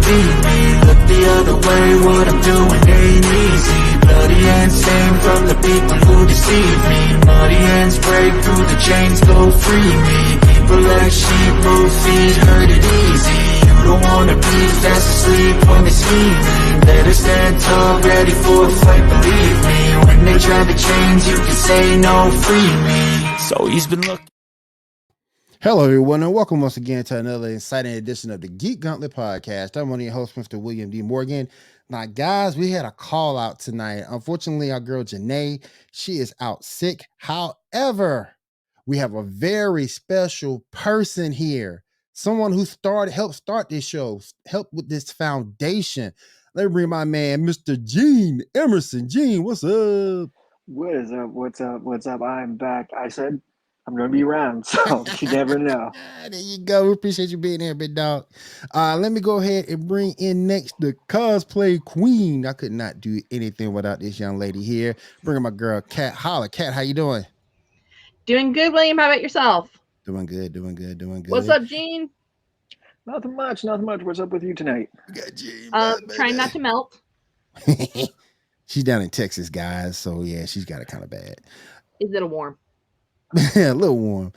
feed me. Look the other way, what I'm doing ain't easy. Bloody hands stained from the people who deceive me. Muddy hands break through the chains, go free me. People like sheep move feet, hurt it easy. You don't wanna be fast asleep when they're scheming. Better stand tall, ready for a fight, believe me. When they try to change, you can say no, free me. So he's been looking. Hello, everyone, and welcome once again to another exciting edition of the Geek Gauntlet podcast. I'm one of your hosts, Mr. William D. Morgan. Now, guys, we had a call out tonight. Unfortunately, our girl Janae, she is out sick. However, we have a very special person here, someone who helped start this show, helped with this foundation. Let me bring my man, Mr. Gene Emerson. Gene, what's up? What is up? What's up? What's up? I'm back. I said I'm going to be around, so you never know. There you go. We appreciate you being here, big dog. Let me go ahead and bring in next the cosplay queen. I could not do anything without this young lady here. Bring in my girl, Kat Holla. Kat, how you doing? Doing good, William. How about yourself? Doing good. What's up, Gene? Nothing much. What's up with you tonight? Gene, trying not to melt. She's down in Texas, guys. So yeah, she's got it kind of bad. Is it a warm? A little warm.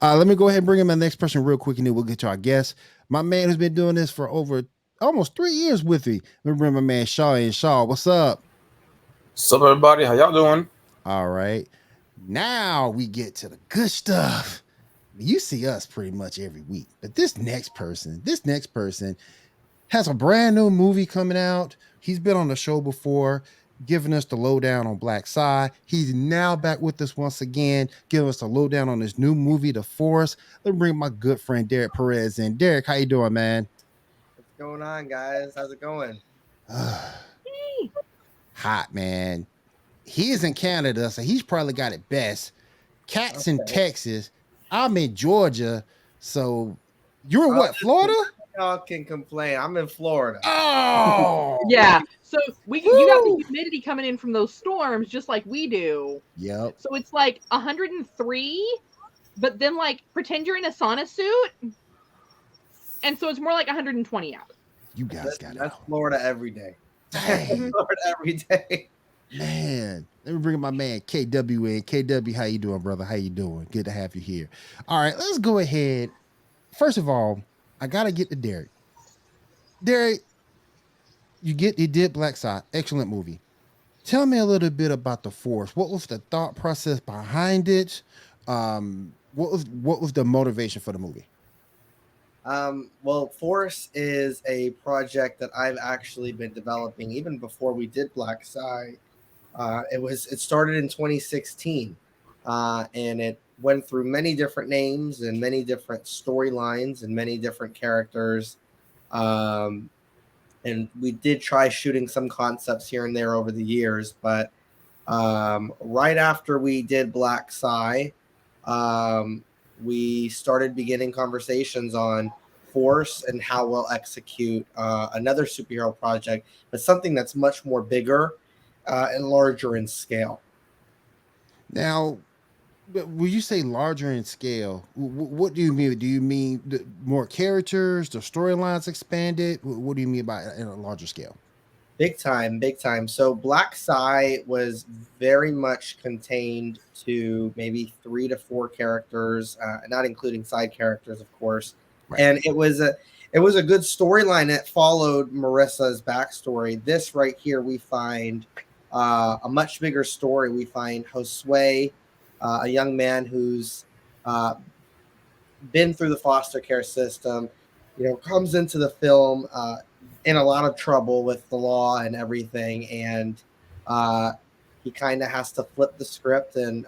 Let me go ahead and bring in my next person real quick, and then we'll get to our guest. My man who's been doing this for over almost 3 years with me. Let me bring my man Shaw in. Shaw, what's up? What's up, everybody? How y'all doing? All right. Now we get to the good stuff. You see us pretty much every week, but this next person has a brand new movie coming out. He's been on the show before, giving us the lowdown on Black Side. He's now back with us once again, giving us a lowdown on this new movie, The Force. Let me bring my good friend Derrick Perez in. Derrick, how you doing, man? What's going on, guys? How's it going? Hot, man. He is in Canada, so he's probably got it best. Cat's in Texas. I'm in Georgia. So you're in what, Florida? Y'all can complain. I'm in Florida. Oh, yeah. So you got the humidity coming in from those storms, just like we do. Yep. So it's like 103, but then like pretend you're in a sauna suit, and so it's more like 120 out. You guys got it. That's Florida every day. Dang. Florida every day. Man, let me bring in my man KW in. KW, how you doing, brother? How you doing? Good to have you here. All right, let's go ahead. First of all, I gotta get to Derrick. Derrick, you did Black Side, excellent movie. Tell me a little bit about The Force. What was the thought process behind it? What was the motivation for the movie? Well, Force is a project that I've actually been developing even before we did Black Side. It started in 2016, and it went through many different names and many different storylines and many different characters. And we did try shooting some concepts here and there over the years, but right after we did Black Side, we started beginning conversations on Force and how we'll execute another superhero project, but something that's much more bigger and larger in scale. Now, when you say larger in scale, what do you mean? Do you mean more characters, the storylines expanded? What do you mean by in a larger scale? Big time. So Black Side was very much contained to maybe 3 to 4 characters, not including side characters, of course. Right. And it was a good storyline that followed Marissa's backstory. This right here, we find a much bigger story. We find Josue, a young man who's been through the foster care system, comes into the film in a lot of trouble with the law and everything. And he kind of has to flip the script and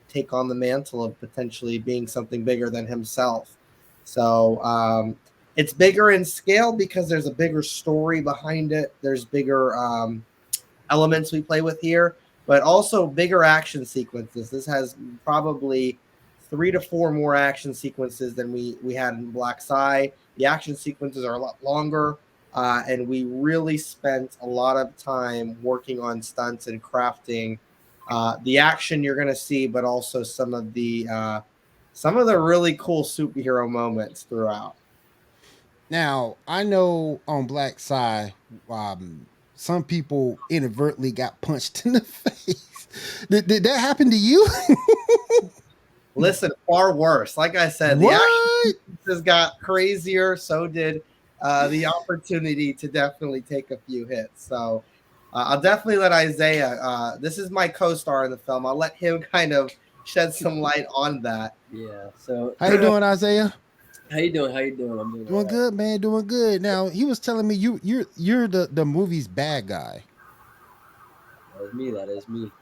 take on the mantle of potentially being something bigger than himself. So it's bigger in scale because there's a bigger story behind it. There's bigger elements we play with here, but also bigger action sequences. This has probably 3 to 4 more action sequences than we had in Black Side. The action sequences are a lot longer, and we really spent a lot of time working on stunts and crafting the action you're going to see, but also some of the really cool superhero moments throughout. Now I know on Black Side, some people inadvertently got punched in the face. Did that happen to you? Listen, far worse. Like I said, the What? action just got crazier. So did the opportunity to definitely take a few hits. So I'll definitely let Isaiah. This is my co-star in the film. I'll let him kind of shed some light on that. Yeah. So How you doing, Isaiah? how you doing? How you doing? I'm doing all Doing right. good, man. Doing good. Now he was telling me you're the movie's bad guy. That is me. That is me.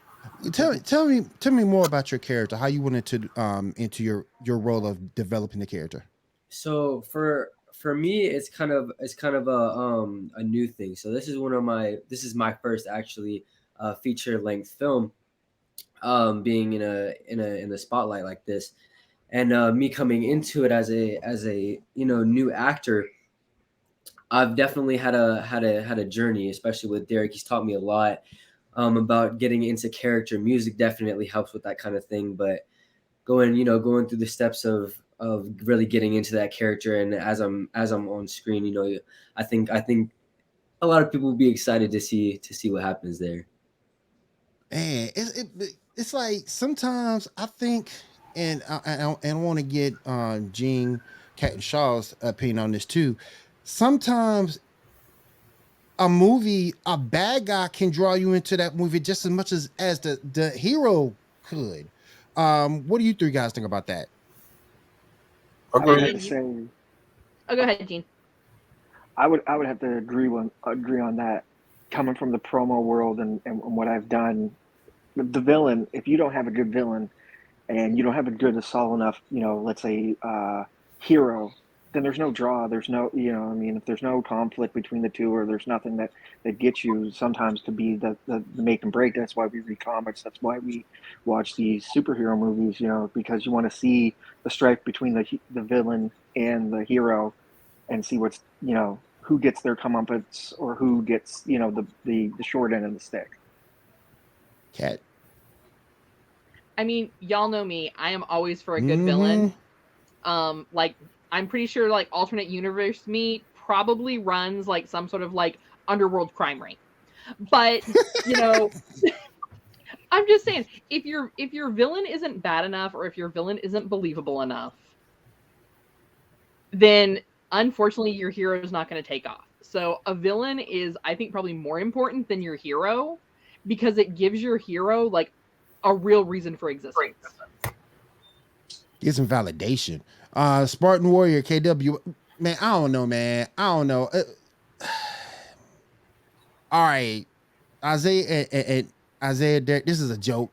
Tell me more about your character. How you went into your role of developing the character. So for me, it's kind of a new thing. So this is my first actually feature length film, being in the spotlight like this, and me coming into it as a new actor. I've definitely had a journey, especially with Derrick. He's taught me a lot about getting into character. Music definitely helps with that kind of thing, but going through the steps of really getting into that character, and as I'm on screen, I think a lot of people will be excited to see what happens there. Man, it's like sometimes I think, and I want to get Gene Cat and Shaw's opinion on this too. Sometimes a bad guy can draw you into that movie just as much as the hero could. What do you three guys think about that? I would have Agreed. to say Oh, go ahead, Gene. I would have to agree on that. Coming from the promo world and what I've done, the villain. If you don't have a good villain and you don't have a good, solid enough, let's say hero, then there's no draw. There's no, I mean, if there's no conflict between the two, or there's nothing that gets you sometimes to be the make and break. That's why we read comics. That's why we watch these superhero movies. Because you want to see the strife between the villain and the hero, and see what's who gets their comeuppance, or who gets the short end of the stick. Cat. I mean, y'all know me. I am always for a good villain. Like, I'm pretty sure like alternate universe me probably runs like some sort of like underworld crime ring. But I'm just saying, if your villain isn't bad enough, or if your villain isn't believable enough, then unfortunately your hero is not going to take off. So a villain is, I think, probably more important than your hero, because it gives your hero like a real reason for existence. Get some validation. Spartan Warrior KW. Man, I don't know, man. I don't know. All right, Isaiah and Isaiah Derrick. This is a joke.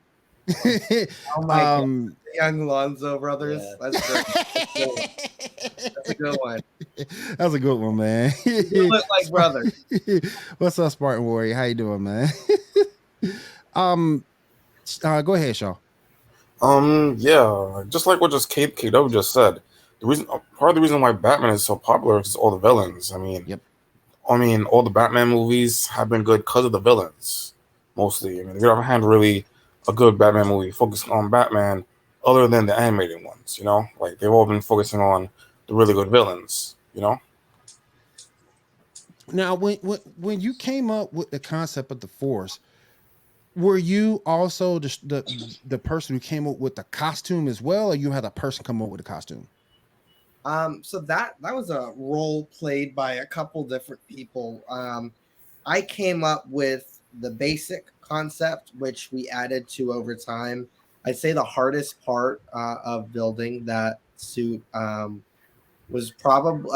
Oh my God. Young Lonzo brothers. Yeah. That's a good one. That's a good one, man. You look like brothers. What's up, Spartan Warrior? How you doing, man? Go ahead, Shaw. Yeah, just like what KW just said. Part of the reason why Batman is so popular is all the villains. Yep. All the Batman movies have been good because of the villains, mostly. We haven't had really a good Batman movie focusing on Batman other than the animated ones, Like, they've all been focusing on the really good villains, Now, when you came up with the concept of the Force, were you also the person who came up with the costume as well, or you had a person come up with the costume? So that was a role played by a couple different people. I came up with the basic concept, which we added to over time. I'd say the hardest part of building that suit was probably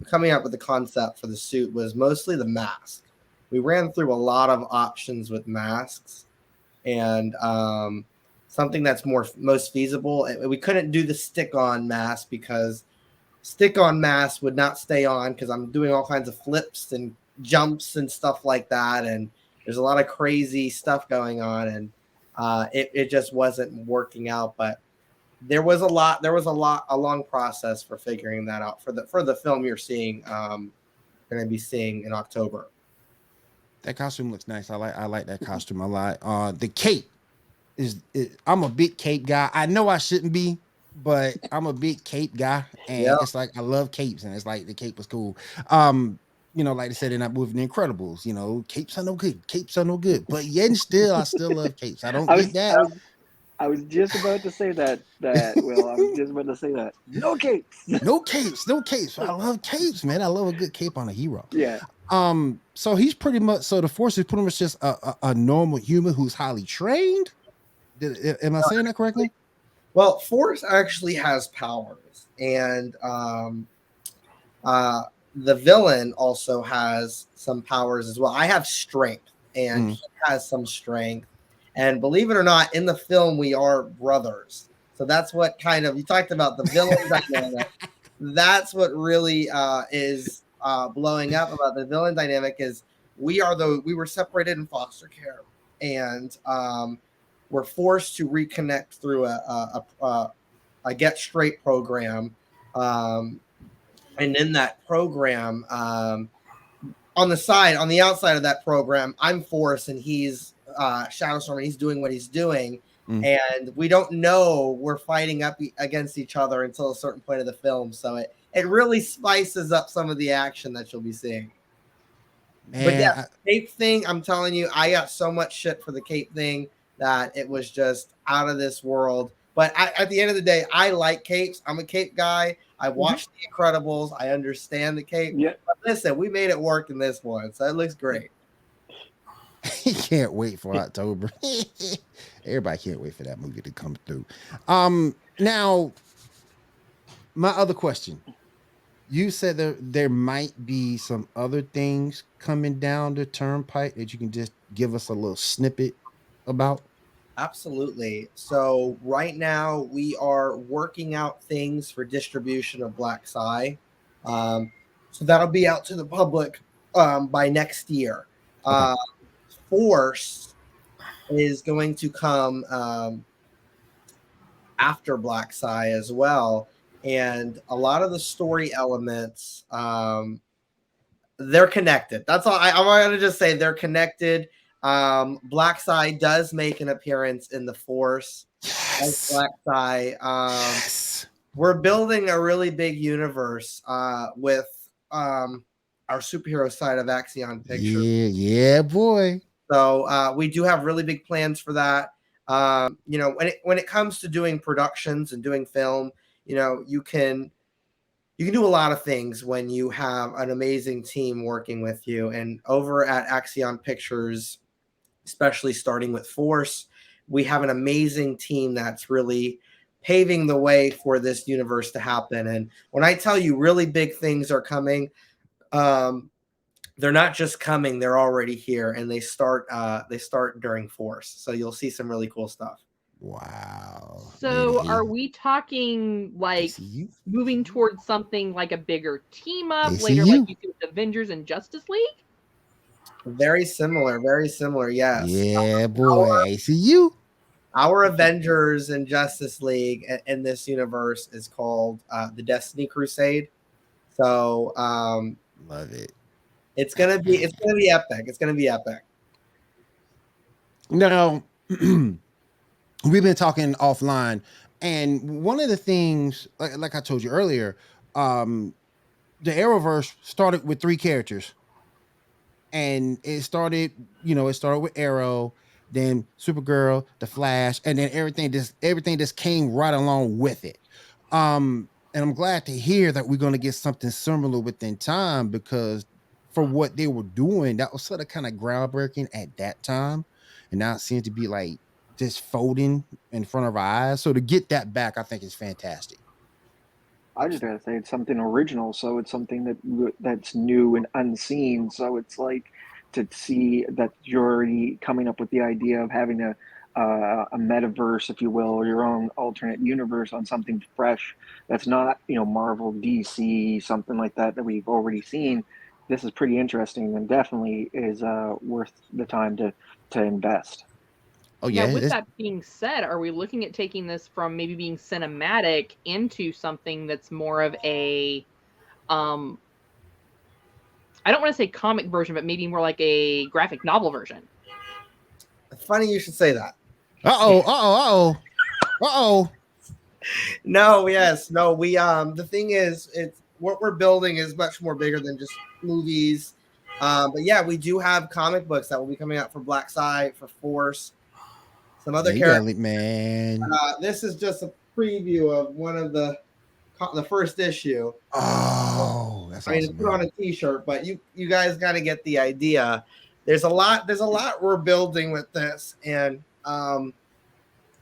coming up with the concept for the suit was mostly the mask. We ran through a lot of options with masks, and something that's most feasible. We couldn't do the stick-on mask because stick-on mask would not stay on, because I'm doing all kinds of flips and jumps and stuff like that, and there's a lot of crazy stuff going on, and it just wasn't working out. But there was a long process for figuring that out for the film you're seeing, going to be seeing in October. That costume looks nice. I like that costume a lot. The cape I'm a big cape guy. I know I shouldn't be, but I'm a big cape guy, and Yeah. it's like I love capes, and it's like the cape was cool. Like they said in that movie, The Incredibles, capes are no good, capes are no good, but yet and still, I still love capes. I don't I get was that. I was I was just about to say that Will. I was just about to say that. No capes. No capes, no capes. I love capes, man. I love a good cape on a hero. Yeah. So he's pretty much the Force is pretty much just a normal human who's highly trained. Am I saying that correctly? Well, Force actually has powers, and the villain also has some powers as well. I have strength, and he has some strength. And believe it or not, in the film, we are brothers. So that's what kind of you talked about the villain dynamic. That's what really is blowing up about the villain dynamic is we were separated in foster care, and we're forced to reconnect through a Get Straight program. And in that program, on the outside of that program, I'm Force and he's Shadowstorm, and he's doing what he's doing. And we don't know we're fighting up against each other until a certain point of the film. So it really spices up some of the action that you'll be seeing. Man, but yeah, cape thing, I'm telling you, I got so much shit for the cape thing that it was just out of this world. But at the end of the day, I like capes. I'm a cape guy. I watched The Incredibles. I understand the cape. Yeah. But listen, we made it work in this one, so it looks great. Can't wait for October. Everybody can't wait for that movie to come through. Now, my other question. You said there might be some other things coming down the turnpike that you can just give us a little snippet about. Absolutely. So right now we are working out things for distribution of Black Sai. So that'll be out to the public by next year. Okay. Force is going to come after Black Sai as well. And a lot of the story elements, they're connected. That's all. I'm going to just say they're connected. Black Sai does make an appearance in the Force. As Black Sai. We're building a really big universe with our superhero side of Axion Pictures. Yeah, boy. So we do have really big plans for that. When it comes to doing productions and doing film, you can do a lot of things when you have an amazing team working with you. And over at Axion Pictures, especially starting with Force, we have an amazing team that's really paving the way for this universe to happen. And when I tell you really big things are coming, they're not just coming, they're already here, and they start during Force. So you'll see some really cool stuff. Wow. So are we talking like moving towards something like a bigger team up later, like you do with Avengers and Justice League? Very similar, yes. Yeah, boy. ACU. Our Avengers and Justice League in this universe is called the Destiny Crusade. So love it. It's gonna be epic. It's gonna be epic. Now we've been talking offline, and one of the things, like I told you earlier, the Arrowverse started with 3 characters. And it started with Arrow, then Supergirl, the Flash, and then everything just came right along with it. And I'm glad to hear that we're going to get something similar within time, because for what they were doing, that was sort of kind of groundbreaking at that time. And now it seems to be like just folding in front of our eyes. So to get that back, I think is fantastic. I just gotta say it's something original, so it's something that's new and unseen. So it's like to see that you're already coming up with the idea of having a metaverse, if you will, or your own alternate universe on something fresh that's not Marvel, DC, something like that we've already seen. This is pretty interesting and definitely is worth the time to invest. Oh yeah. Now, with that being said, are we looking at taking this from maybe being cinematic into something that's more of a, I don't want to say comic version, but maybe more like a graphic novel version? It's funny you should say that. Uh-oh. No, yes, no. We the thing is, it's what we're building is much more bigger than just movies. But yeah, we do have comic books that will be coming out for Black Side, for Force, some other Yeah, you got characters. man. This is just a preview of one of the first issue. Oh, that's I mean, awesome, it's put on man. a T-shirt, but you guys got to get the idea. There's a lot we're building with this, and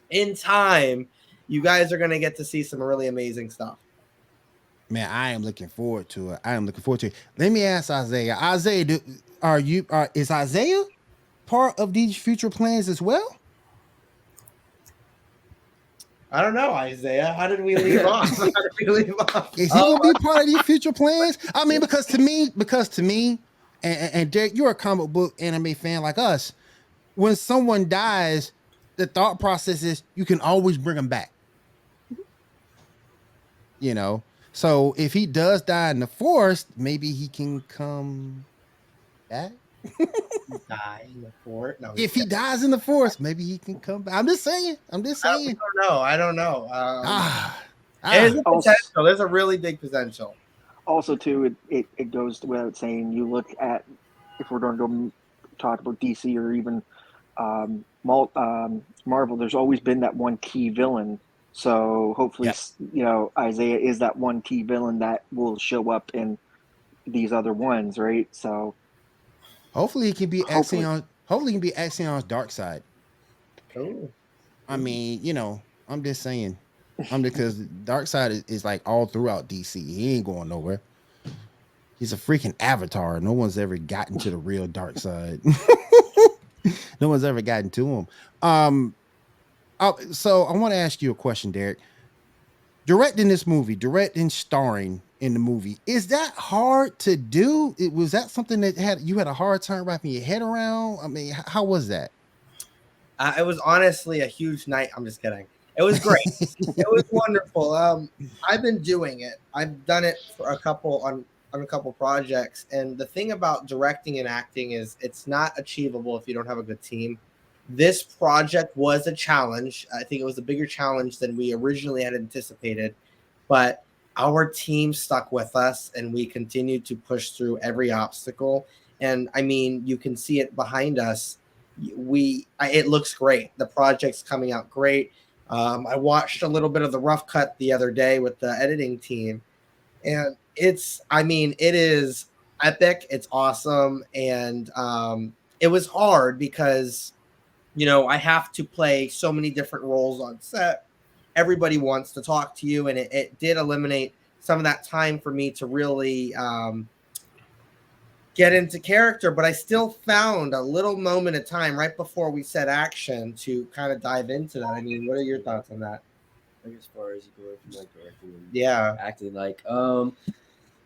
in time, you guys are gonna get to see some really amazing stuff. Man, I am looking forward to it. I am looking forward to it. Let me ask Isaiah. Isaiah, is Isaiah part of these future plans as well? I don't know, Isaiah. How did we leave off? How did we leave off? Is he gonna be part of these future plans? I mean, because to me, and Derek, you're a comic book anime fan like us. When someone dies, the thought process is you can always bring them back. You know, so if he does die in the forest, maybe he can come back. Die in the fort? No. If he dies in the forest, maybe he can come back. I'm just saying. I don't know. There's a potential. There's a really big potential. Also, too, it goes without saying. You look at, if we're going to go talk about DC or even Marvel, there's always been that one key villain. So hopefully, Isaiah is that one key villain that will show up in these other ones, right? So hopefully he can be Axion. Hopefully he can be Axion's dark side. Oh. I mean, I'm just saying. Because dark side is like all throughout DC. He ain't going nowhere. He's a freaking avatar. No one's ever gotten to the real dark side. No one's ever gotten to him. So I want to ask you a question, Derek. Directing starring in the movie, is that hard to do? Was that something that you had a hard time wrapping your head around? I mean, how was that? It was honestly a huge night. I'm just kidding. It was great. It was wonderful. I've been doing it. I've done it for on a couple projects. And the thing about directing and acting is it's not achievable if you don't have a good team. This project was a challenge. I think it was a bigger challenge than we originally had anticipated, but our team stuck with us and we continued to push through every obstacle. And I mean, you can see it behind us. It looks great. The project's coming out great. I watched a little bit of the rough cut the other day with the editing team, and it is epic. It's awesome. And it was hard because I have to play so many different roles on set. Everybody wants to talk to you, and it did eliminate some of that time for me to really get into character, but I still found a little moment of time right before we set action to kind of dive into that. I mean, what are your thoughts on that? Like as far as you go from like directing and acting, like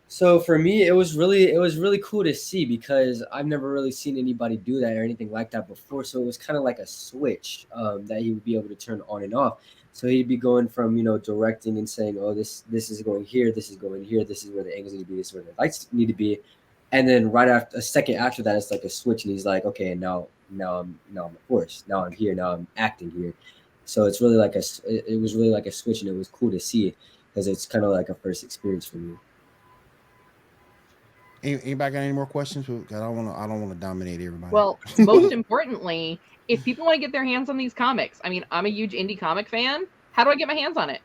so for me it was really cool to see because I've never really seen anybody do that or anything like that before. So it was kind of like a switch that he would be able to turn on and off. So he'd be going from directing and saying, oh, this is going here, this is going here, this is where the angles need to be, this is where the lights need to be. And then right after a second after that, it's like a switch, and he's like, okay, now I'm a force. Now I'm here. Now I'm acting here. So it's really like it was really like a switch, and it was cool to see because it's kind of like a first experience for me. Anybody got any more questions? I don't want to dominate everybody. Well, most importantly, if people want to get their hands on these comics, I mean, I'm a huge indie comic fan. How do I get my hands on it?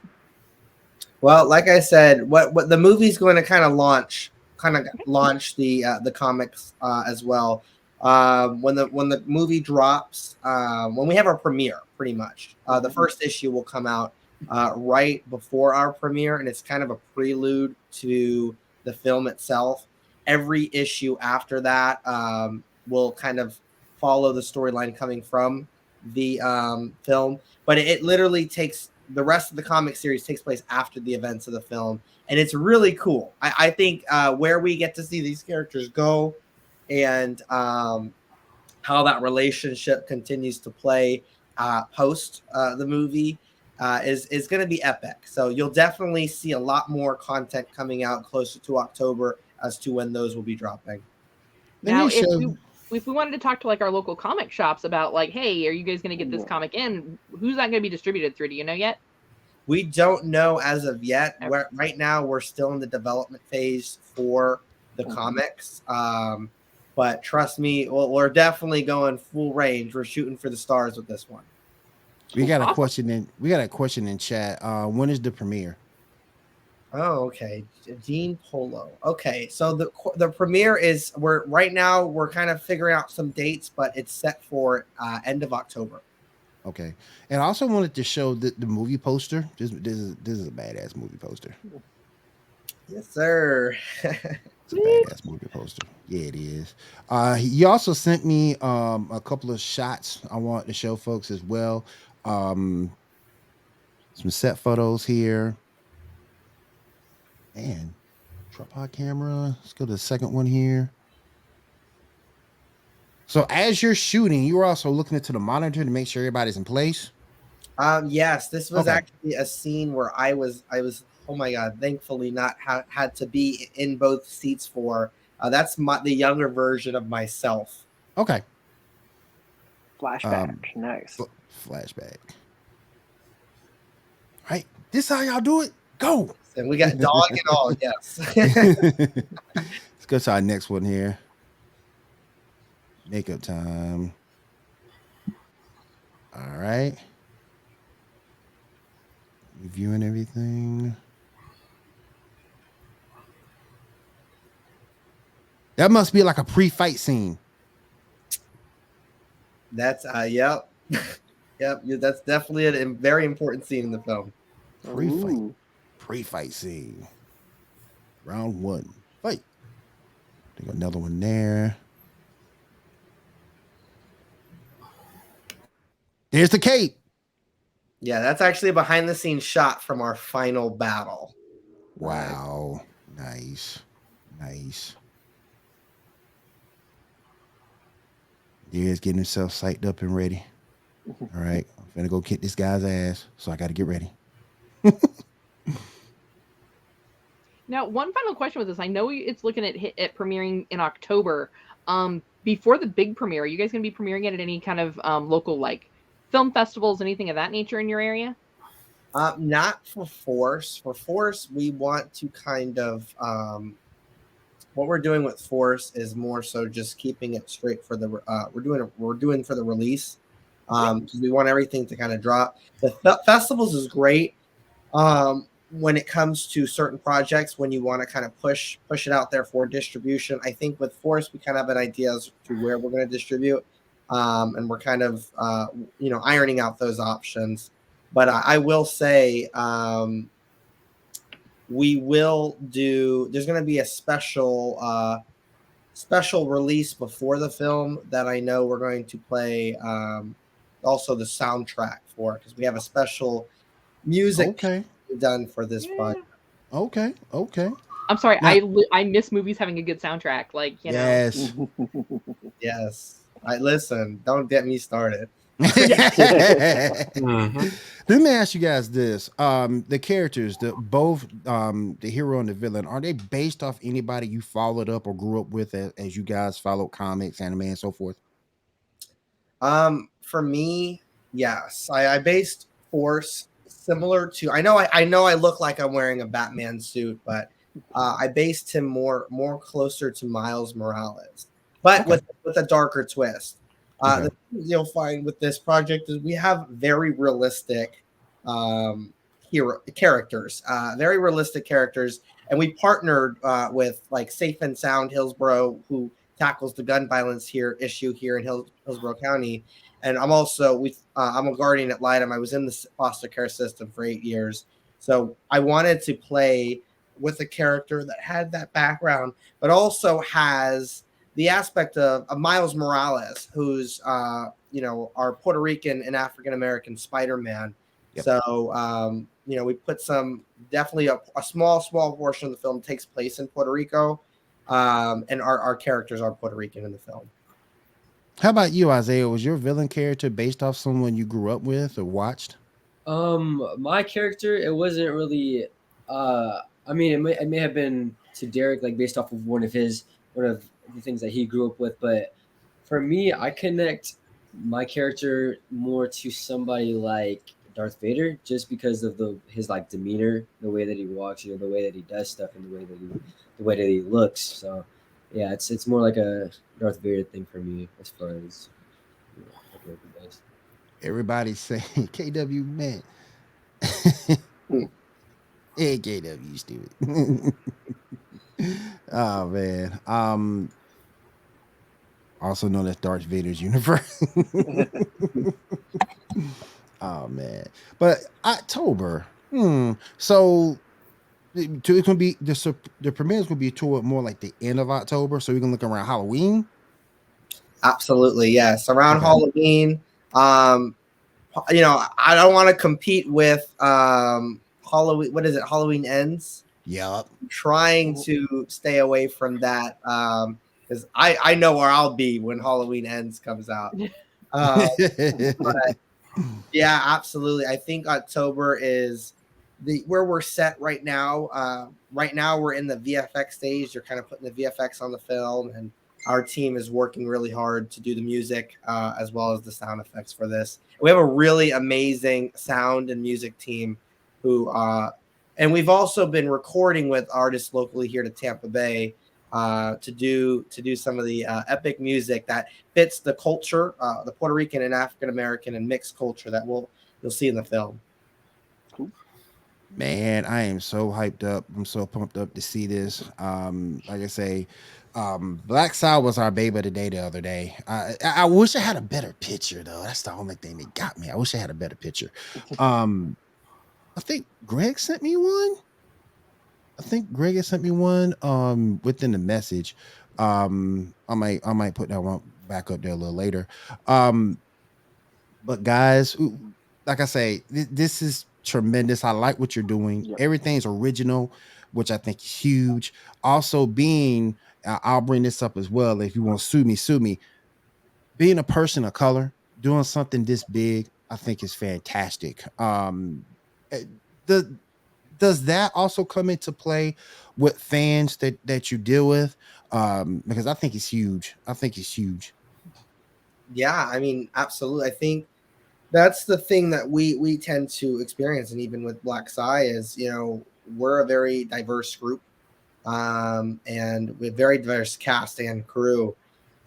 Well, like I said, what the movie's going to kind of launch the comics as well. When the movie drops, when we have our premiere, pretty much, the first issue will come out right before our premiere, and it's kind of a prelude to the film itself. Every issue after that will kind of follow the storyline coming from the film, but it literally takes the rest of the comic series takes place after the events of the film. And it's really cool. I think where we get to see these characters go and how that relationship continues to play post the movie is going to be epic. So you'll definitely see a lot more content coming out closer to October as to when those will be dropping. Now, if we wanted to talk to like our local comic shops about like, hey, are you guys going to get this comic in? Who's that going to be distributed through? Do you know yet? We don't know as of yet. Right now, we're still in the development phase for the comics. But trust me, we're definitely going full range. We're shooting for the stars with this one. We got a question in chat. When is the premiere? Oh, okay. Gene Polo. Okay, so the premiere is we're kind of figuring out some dates, but it's set for end of October. Okay, and I also wanted to show the movie poster. This is a badass movie poster. Yes, sir. It's a badass movie poster. Yeah, it is. He also sent me a couple of shots I want to show folks as well. Some set photos here. And tripod camera. Let's go to the second one here. So as you're shooting, you're also looking into the monitor to make sure everybody's in place. Yes, this was actually a scene where I was oh my god, thankfully not had to be in both seats for. That's the younger version of myself. Okay. Flashback, nice. Flashback. Right, this how y'all do it. Go. And we got dog and all. Yes. Let's go to our next one here. Makeup time. All right. Reviewing everything. That must be like a pre-fight scene. That's yep. Yep, that's definitely a very important scene in the film. Pre-fight scene. Round 1. Fight. Think another one there. There's the cape. Yeah, that's actually a behind-the-scenes shot from our final battle. Wow. Nice. Nice. He's getting himself psyched up and ready. All right. I'm gonna go kick this guy's ass, so I got to get ready. Now, one final question with this. I know it's looking at premiering in October. Before the big premiere, are you guys going to be premiering it at any kind of local like film festivals, anything of that nature in your area? Not for Force. For Force, we want to kind of what we're doing with Force is more so just keeping it straight for the we're doing for the release. Because we want everything to kind of drop. The festivals is great. When it comes to certain projects, when you want to kind of push it out there for distribution, I think with Force we kind of have an idea as to where we're going to distribute, and we're kind of ironing out those options. But I will say we will do. There's going to be a special release before the film that I know we're going to play. Also the soundtrack for, because we have a special music done for this project. Okay. I'm sorry, Now, I miss movies having a good soundtrack. Like, you yes. know. Yes. Listen, don't get me started. Let me ask you guys this. The characters, both the hero and the villain, are they based off anybody you followed up or grew up with as you guys followed comics, anime, and so forth? For me, yes. I based Force similar to, I know I look like I'm wearing a Batman suit, but I based him more closer to Miles Morales, but with a darker twist. The things you'll find with this project is we have very realistic characters, and we partnered with like Safe and Sound Hillsborough, who tackles the gun violence issue here in Hillsborough County. And I'm also I'm a guardian at Lytton. I was in the foster care system for 8 years, so I wanted to play with a character that had that background, but also has the aspect of Miles Morales, who's our Puerto Rican and African American Spider-Man. Yep. So we put definitely a small portion of the film takes place in Puerto Rico, and our characters are Puerto Rican in the film. How about you, Isaiah? Was your villain character based off someone you grew up with or watched? My character, it wasn't really. I mean, it may have been to Derrick, like based off of one of the things that he grew up with. But for me, I connect my character more to somebody like Darth Vader, just because of his like demeanor, the way that he walks, the way that he does stuff, and the way that he looks. So yeah, it's more like a Darth Vader thing for me as far as like what he does. Everybody's saying KW man. Hey KW stupid. Oh man. Also known as Darth Vader's universe. Oh man. But October. So it's gonna be the premieres will be toward more like the end of October. So we're gonna look around Halloween. Absolutely, yes. Around Okay. Halloween, I don't want to compete with Halloween. What is it? Halloween Ends. Yep. I'm trying to stay away from that because I know where I'll be when Halloween Ends comes out. But yeah, absolutely. I think October is where we're set right now. Right now, we're in the VFX stage. They're kind of putting the VFX on the film, and our team is working really hard to do the music as well as the sound effects for this. We have a really amazing sound and music team and we've also been recording with artists locally here to Tampa Bay to do some of the epic music that fits the culture, the Puerto Rican and African American and mixed culture that you'll see in the film. Man, I am so hyped up. I'm so pumped up to see this. Like I say, Black Side was our baby of the day the other day. I wish I had a better picture though. That's the only thing that got me. I wish I had a better picture. I think Greg sent me one. I think Greg has sent me one within the message. I might put that one back up there a little later. But guys, like I say, this is tremendous. I like what you're doing. Yep. Everything's original, which I think is huge. Also being, I'll bring this up as well. If you want to sue me, being a person of color, doing something this big, I think is fantastic. Does that also come into play with fans that you deal with? Because I think it's huge. Yeah, I mean, absolutely. I think that's the thing that we tend to experience, and even with Black Sai is, we're a very diverse group, and with very diverse cast and crew.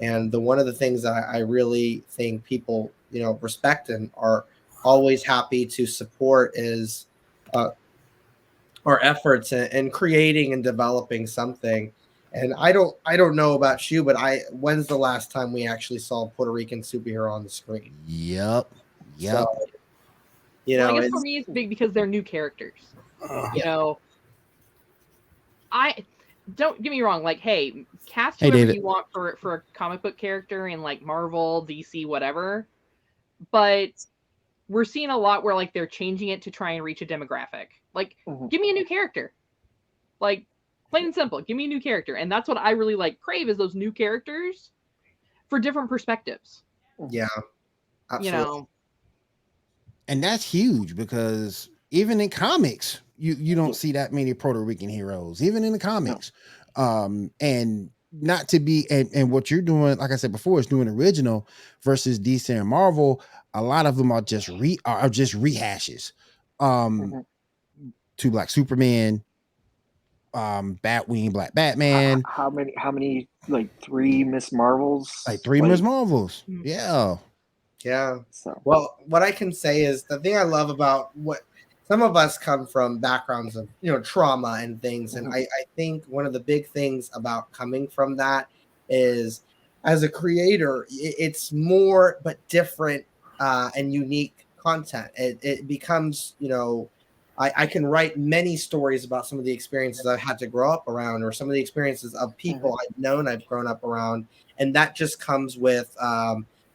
And one of the things that I really think people, respect and are always happy to support is our efforts in creating and developing something. And I don't know about you, but when's the last time we actually saw a Puerto Rican superhero on the screen? Yep. So, I guess for me it's big because they're new characters. I don't get me wrong, like, hey, cast whoever David. you want for a comic book character in like Marvel, DC, whatever. But we're seeing a lot where like they're changing it to try and reach a demographic. Like, give me a new character. Like, plain and simple, give me a new character. And that's what I really like crave is those new characters for different perspectives. Yeah, absolutely. And that's huge because even in comics, you don't see that many Puerto Rican heroes, even in the comics. No. And not to be and what you're doing, like I said before, is doing original versus DC and Marvel. A lot of them are just rehashes. Two Black Superman, Batwing, Black Batman. How many like 3 Miss Marvels? Like 3 Miss Marvels. Yeah. Yeah. So, well, what I can say is the thing I love about what some of us come from backgrounds of, trauma and things. And I think one of the big things about coming from that is as a creator, it's more but different and unique content. It becomes, I can write many stories about some of the experiences I've had to grow up around or some of the experiences of people I've known I've grown up around. And that just comes with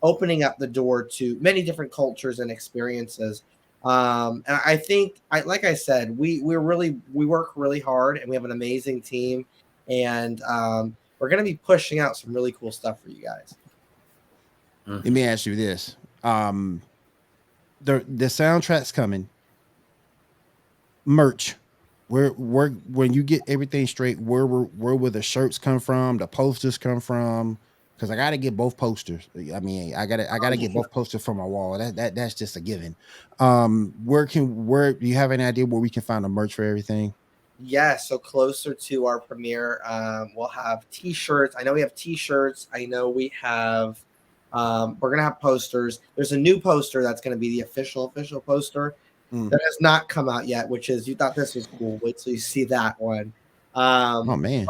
opening up the door to many different cultures and experiences. And I think, like I said, we work really hard and we have an amazing team, and we're going to be pushing out some really cool stuff for you guys. Let me ask you this: the soundtrack's coming, merch. Where when you get everything straight, where will the shirts come from? The posters come from? because I gotta get both posters. I mean, I gotta get both posters for my wall. That's just a given. Where do you have any idea where we can find the merch for everything? Yeah, so closer to our premiere, we'll have T-shirts. I know we have T-shirts. I know we have. We're gonna have posters. There's a new poster that's gonna be the official poster that has not come out yet. Which is, you thought this was cool. Wait till you see that one. Oh man.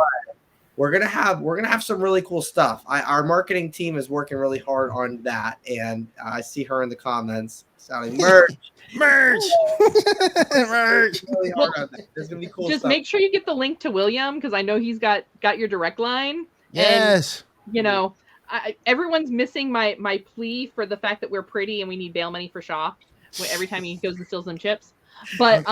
We're gonna have some really cool stuff. Our marketing team is working really hard on that, and I see her in the comments shouting merch. Merch. Really hard on that. There's gonna be cool Just stuff. make sure you get the link to William, because I know he's got your direct line. Yes. And, you know, everyone's missing my plea for the fact that we're pretty and we need bail money for Shaw every time he goes and steals them chips. But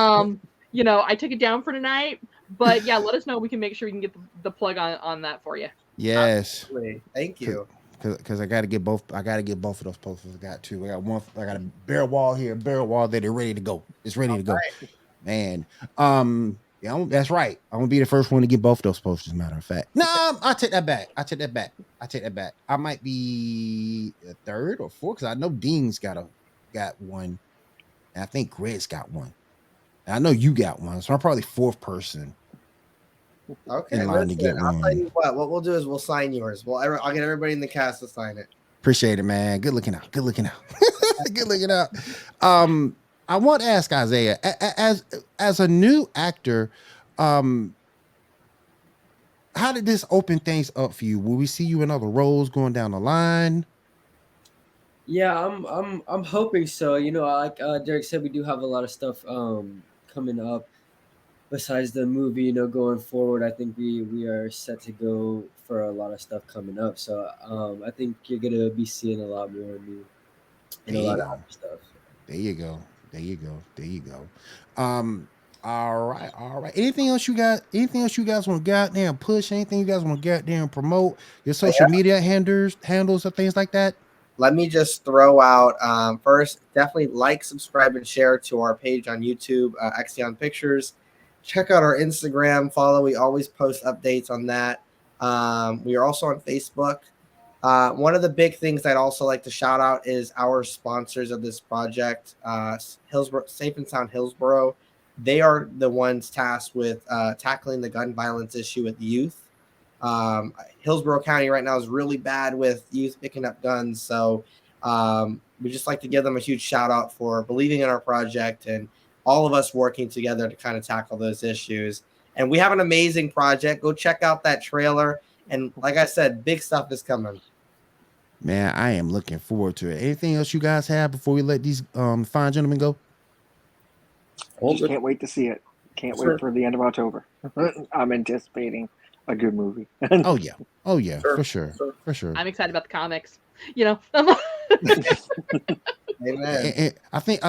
you know, I took it down for tonight. But yeah, let us know. We can make sure we can get the plug on that for you. Yes. Absolutely. Thank you. Because I gotta get both. I gotta get both of those posters. I got two. I got one. I got a barrel wall here, barrel wall there. They're ready to go. It's ready to go, man. Yeah, that's right. I'm gonna be the first one to get both of those posters. Matter of fact, no, I take that back. I take that back. I might be a third or fourth because I know Dean's got one, and I think Greg's got one. And I know you got one, so I'm probably fourth person. Okay, in line to get I'll one. tell you what we'll do is we'll sign yours. I'll get everybody in the cast to sign it. Appreciate it, man. Good looking out. Good looking out. Good looking out. I want to ask Isaiah, as a new actor, how did this open things up for you? Will we see you in other roles going down the line? Yeah, I'm hoping so. You know, like Derrick said, we do have a lot of stuff coming up. Besides the movie, you know, going forward, I think we are set to go for a lot of stuff coming up. So I think you're gonna be seeing a lot more of me and a lot of other stuff. There you go. All right. Anything else you got? Anything else you guys want to goddamn push? Anything you guys want to goddamn promote? Your social media handles or things like that? Let me just throw out first, definitely like, subscribe, and share to our page on YouTube, Exion Pictures. Check out our Instagram, follow. We always post updates on that. We are also on Facebook. One of the big things I'd also like to shout out is our sponsors of this project, Hillsborough, Safe and Sound Hillsborough. They are the ones tasked with tackling the gun violence issue with youth. Hillsborough County right now is really bad with youth picking up guns. So we just like to give them a huge shout out for believing in our project and all of us working together to kind of tackle those issues. And we have an amazing project. Go check out that trailer. And like I said, big stuff is coming. Man, I am looking forward to it. Anything else you guys have before we let these fine gentlemen go? Just can't wait to see it. Can't wait for the end of October. I'm anticipating a good movie. Oh yeah, for sure. I'm excited about the comics. You know. Amen. And I think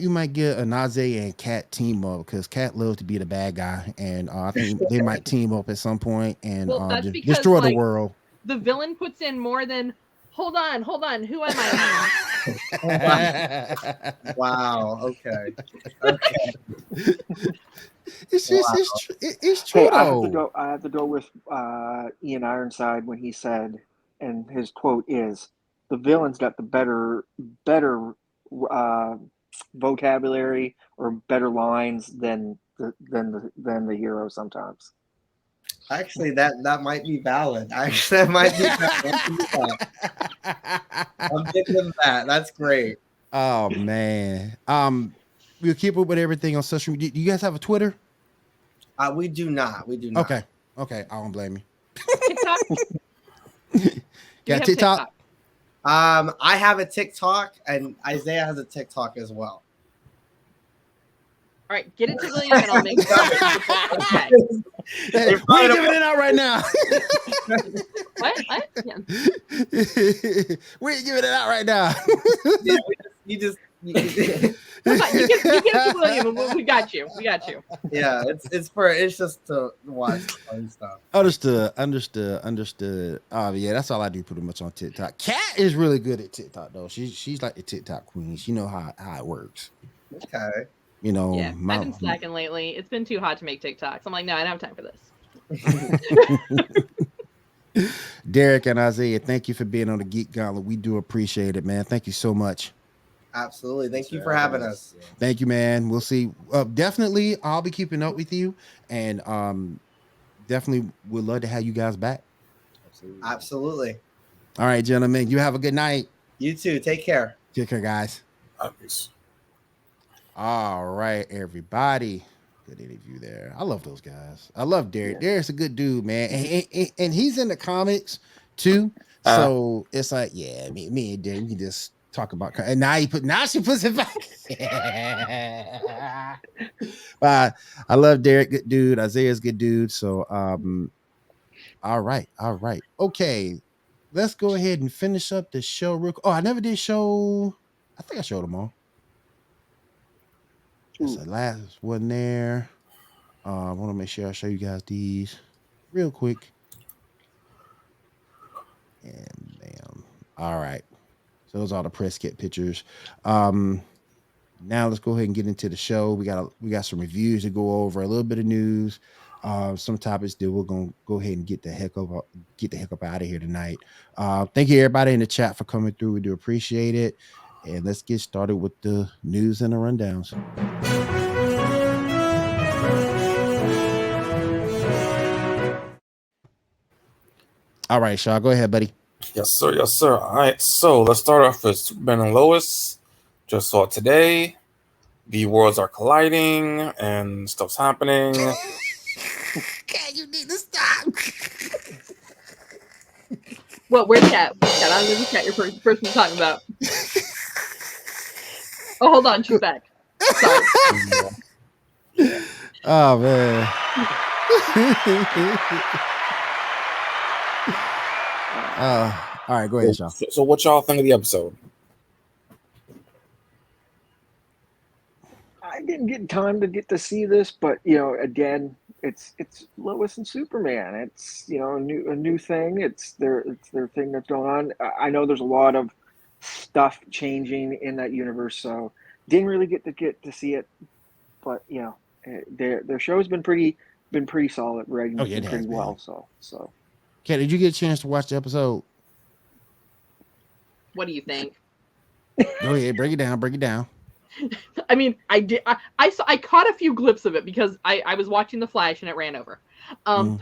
you might get a Najee and Cat team up because Cat loves to be the bad guy, and I think they might team up at some point and destroy the world. The villain puts in more than. Hold on. Who am I? Wow. Okay. It's true. Hey, I have to go with Ian Ironside when he said, and his quote is, "The villain's got the better vocabulary or better lines than the hero sometimes." Actually, that might be valid. That might be valid. I'm giving them that. That's great. Oh man. We'll keep up with everything on social media. Do you guys have a Twitter? We do not. Okay. I don't blame you. TikTok. Got TikTok? I have a TikTok, and Isaiah has a TikTok as well. All right, get it to William, and I'll make it. Okay. Hey, we're giving it out right now. What? Yeah. We're giving it out right now. Yeah, you get it to William, and we got you. Yeah, it's just to watch fun stuff. Understood. Yeah, that's all I do pretty much on TikTok. Kat is really good at TikTok though. She's like the TikTok queen. She know how it works. Okay. You know, yeah, I've been slacking lately. It's been too hot to make TikToks. I'm like, no, I don't have time for this. Derrick and Isaiah, thank you for being on the Geek Gauntlet. We do appreciate it, man. Thank you so much. Absolutely. Thank you for having us. Yeah. Thank you, man. We'll see. Definitely, I'll be keeping up with you, and definitely would love to have you guys back. Absolutely. All right, gentlemen. You have a good night. You too. Take care. Take care, guys. Peace. All right, everybody. Good interview there. I love those guys. I love Derrick. Yeah. Derrick's a good dude, man, and he's in the comics too. So it's like, yeah, me and Derrick, we can just talk about. And now she puts it back. But I love Derrick, good dude. Isaiah's good dude. So all right. Okay, let's go ahead and finish up the show real quick. Oh, I never did show. I think I showed them all. That's the last one there. I want to make sure I show you guys these real quick. And bam. All right. So those are the press kit pictures. Now let's go ahead and get into the show. We got some reviews to go over, a little bit of news, some topics that we're gonna go ahead and get the heck up out of here tonight. Thank you everybody in the chat for coming through. We do appreciate it. And let's get started with the news and the rundowns. All right, Shaw, go ahead, buddy. Yes, sir. Yes, sir. All right. So let's start off with Superman and Lois. Just saw it today. The worlds are colliding and stuff's happening. God, you need to stop. Well, where's Cat? I don't know who's Cat you're the person you're talking about. Oh, hold on. She's back. Sorry. Oh, man. All right, go ahead, Shaw. So what y'all think of the episode? I didn't get time to get to see this, but again, it's Lois and Superman. It's a new thing. It's their thing that's going on. I know there's a lot of stuff changing in that universe, so didn't really get to see it. But their show's been pretty solid, right? Oh, yeah, it pretty has been. well. So. Kat, did you get a chance to watch the episode? What do you think? Go ahead, break it down. I mean, I did. I caught a few glimpses of it because I was watching The Flash and it ran over. But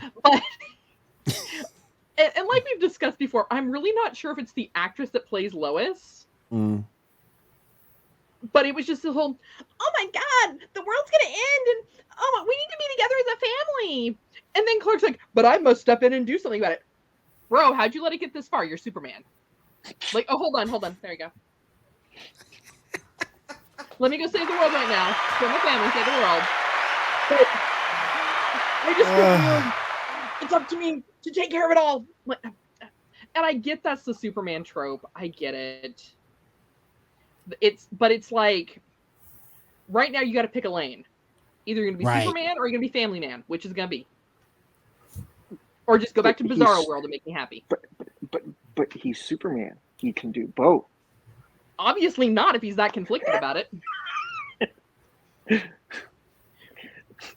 and like we've discussed before, I'm really not sure if it's the actress that plays Lois. But it was just this whole, oh my God, the world's gonna end, and oh, we need to be together as a family. And then Clark's like, but I must step in and do something about it. Bro, how'd you let it get this far? You're Superman. Like, oh, hold on. There you go. Let me go save the world right now. Save my family, save the world. But I just feel it's up to me to take care of it all. And I get that's the Superman trope. I get it. But it's like, right now you got to pick a lane. Either you're going to be Superman or you're going to be Family Man. Which is going to be? Or just go back to Bizarro World and make me happy. But he's Superman. He can do both. Obviously not if he's that conflicted about it.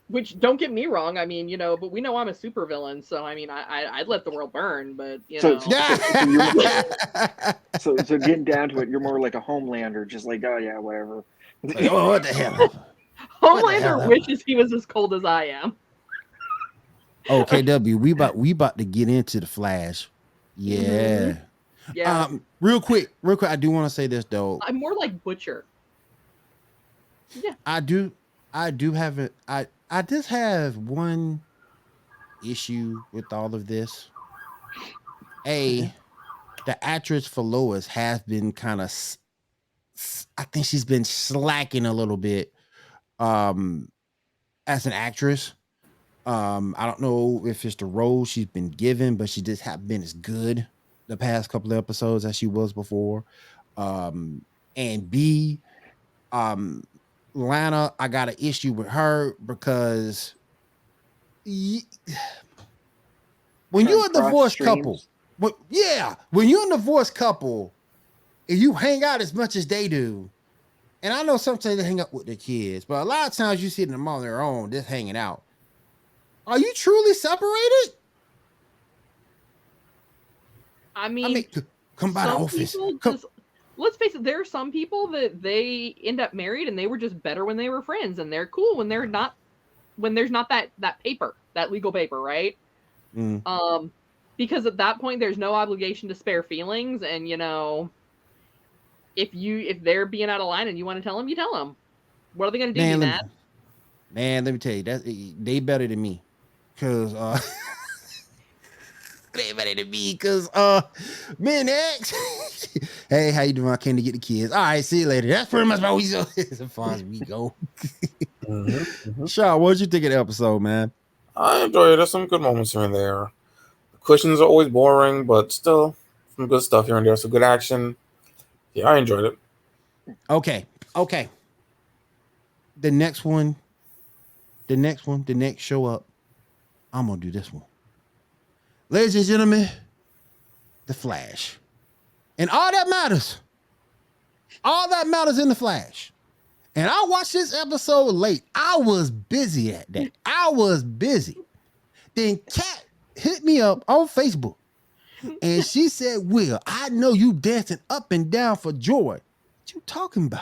Which, don't get me wrong, I mean, but we know I'm a supervillain, so I mean, I'd let the world burn, but So getting down to it, you're more like a Homelander, just like, oh yeah, whatever. Oh, what the hell? Homelander wishes he was as cold as I am. Oh, KW, we about to get into the Flash. Yeah. Mm-hmm. Yeah. Real quick, I do want to say this though. I'm more like Butcher. Yeah. I do have it. I just have one issue with all of this. The actress for Lois has been kind of, I think she's been slacking a little bit as an actress. I don't know if it's the role she's been given, but she just hasn't been as good the past couple of episodes as she was before. And B, Lana, I got an issue with her because when you're a divorced couple, when you're a divorced couple and you hang out as much as they do, and I know sometimes they hang out with their kids, but a lot of times you see them on their own just hanging out. Are you truly separated? I mean, come by the some office. people just, let's face it, there are some people that they end up married and they were just better when they were friends, and they're cool when they're not, when there's not that paper, that legal paper, right? Because at that point there's no obligation to spare feelings, and you know, if they're being out of line and you want to tell them, you tell them. What are they going to do? Man, Be mad? Man, let me tell you, they better than me, cause they better than me, cause men ex. Hey, how you doing? I came to get the kids. All right, see you later. That's pretty much how we go. As far as we go. Shaw, what did you think of the episode, man? I enjoyed it. There's some good moments here and there. The questions are always boring, but still some good stuff here and there. Some good action. Yeah, I enjoyed it. Okay. The next show up, I'm gonna do this one. Ladies and gentlemen, The Flash. And all that matters in The Flash. And I watched this episode late. I was busy that day. Then Kat hit me up on Facebook. And she said, Will, I know you dancing up and down for joy. What you talking about?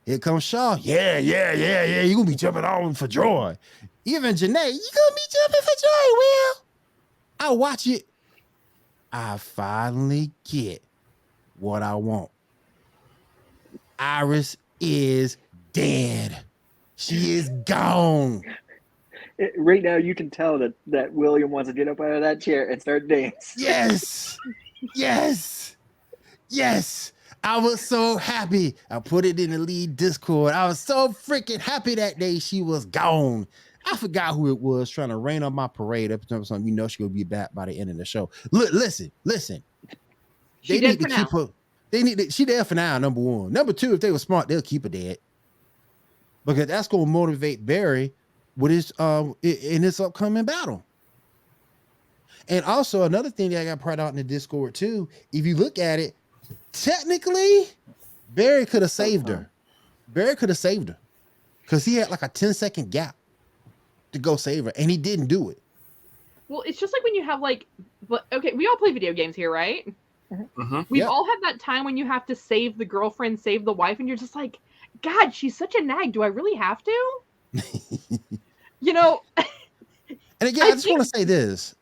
Here comes Shaw. Yeah. You gonna be jumping on for joy. Even Janae, you gonna be jumping for joy, Will. I watch it. I finally get what I want. Iris is dead. She is gone. Right now, you can tell that William wants to get up out of that chair and start dancing. Yes. I was so happy. I put it in the lead Discord. I was so freaking happy that day she was gone. I forgot who it was trying to rain on my parade up until something. You know she'll be back by the end of the show. Listen. She dead for now. Her. She dead for now, number one. Number two, if they were smart, they'll keep her dead. Because that's gonna motivate Barry with his in this upcoming battle. And also another thing that I got put out in the Discord too, if you look at it, technically, Barry could have saved her. Because he had like a 10-second gap to go save her, and he didn't do it. Well, it's just like when you have like, okay, we all play video games here, right? We've all had that time when you have to save the girlfriend, save the wife, and you're just like, God, she's such a nag. Do I really have to? You know. And again, I just want to say this.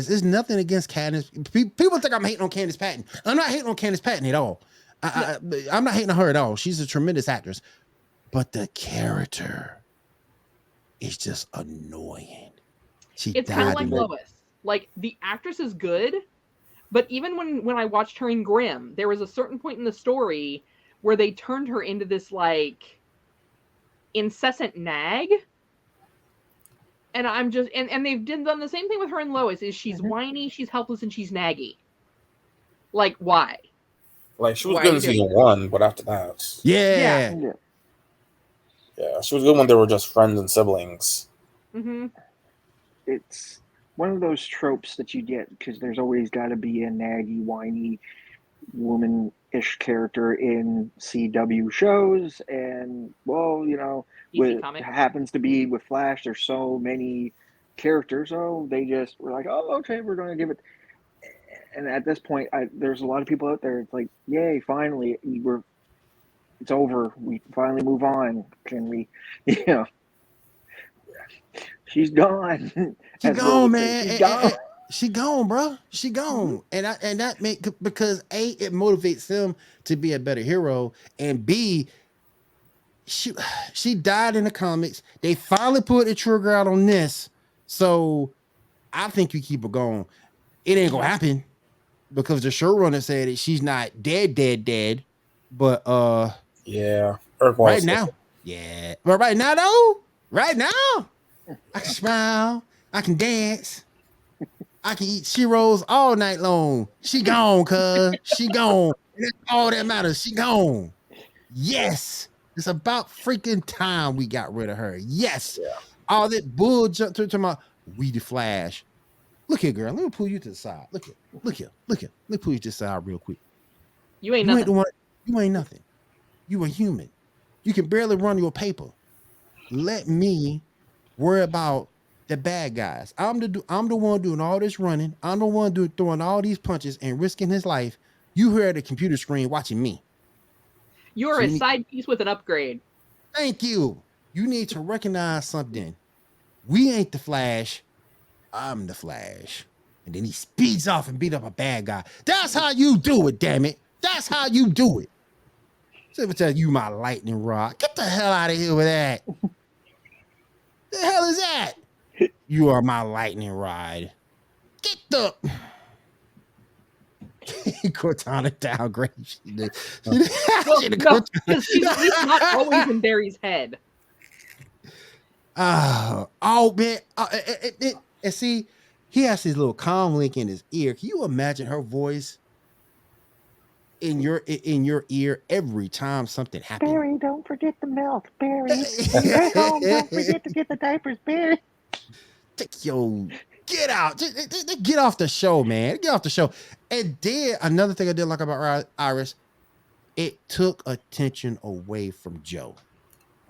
It's nothing against Candace. People think I'm hating on Candace Patton. I'm not hating on Candace Patton at all. I'm not hating on her at all. She's a tremendous actress. But the character is just annoying. It's kind of like Lois. Like, the actress is good, but even when I watched her in Grimm, there was a certain point in the story where they turned her into this, like, incessant nag. And I'm just, and they've done the same thing with her and Lois, is she's whiny, she's helpless, and she's naggy. Like, why? Like, she was good in season 1, but after that. Yeah, she was good when they were just friends and siblings. It's one of those tropes that you get because there's always got to be a naggy, whiny, woman-ish character in CW shows, and well, you know, happens to be with Flash. There's so many characters, so they just were like, oh, okay, we're going to give it. And at this point, there's a lot of people out there. It's like, yay, finally, it's over. We finally move on. Can we, you know? She's gone. She's gone, man. She's gone. She gone, bro. She gone. And that because A, it motivates him to be a better hero, and B, she died in the comics. They finally put the trigger out on this, so I think you keep her going. It ain't gonna happen because the showrunner said that she's not dead. But yeah, right now, yeah. But right now, though, I can smile, I can dance, I can eat Cheetos all night long. She gone, cuz. She gone. That's all that matters. She gone. Yes. It's about freaking time we got rid of her. Yes. Yeah. All that bull jump to my we the Flash. Look here, girl. Let me pull you to the side. Look here. Let me pull you to the side real quick. You ain't nothing. You ain't nothing. You a human. You can barely run your paper. Let me worry about the bad guys. I'm the one doing all this running. I'm the one throwing all these punches and risking his life. You here at the computer screen watching me. You're So a side piece with an upgrade. Thank you. You need to recognize something. We ain't the Flash. I'm the Flash. And then he speeds off and beat up a bad guy. That's how you do it, damn it. That's how you do it. So tell you my lightning rod. Get the hell out of here with that. The hell is that? You are my lightning rod. Get the Cortana downgrade. Because she's at least not always in Barry's head. Oh man. And see, he has his little comm link in his ear. Can you imagine her voice in your ear every time something happens? Barry, don't forget the milk. Barry, at home, don't forget to get the diapers. Barry, get out. Just get off the show, man. Get off the show. And then another thing I didn't like about Iris, it took attention away from Joe.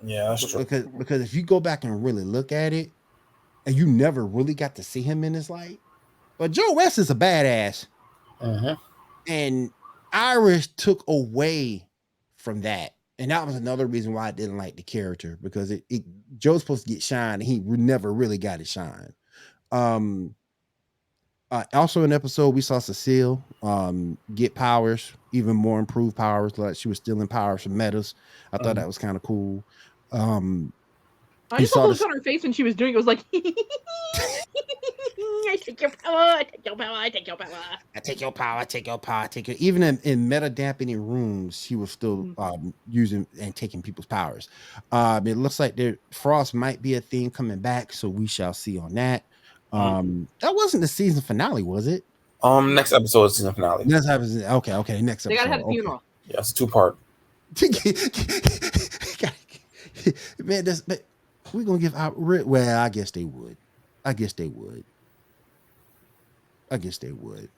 Yeah, that's true. Because if you go back and really look at it, and you never really got to see him in this light, but Joe West is a badass. And Iris took away from that. And that was another reason why I didn't like the character, because Joe's supposed to get shine and he never really got his shine. Also in the episode, we saw Cecile get powers, even more improved powers, like she was stealing powers from Metas. I thought that was kind of cool. I just saw the look on her face when she was doing it. It was like, I take your power, I take your power, I take your power. I take your power, I take your power, I take your... Even in meta dampening rooms, she was still using and taking people's powers. It looks like Frost might be a thing coming back, so we shall see on that. That wasn't the season finale, was it? Next episode is season finale. Next episode, okay. Next episode. They gotta have a funeral. Yeah, it's a 2-part. Man, we're gonna give out. Well, I guess they would.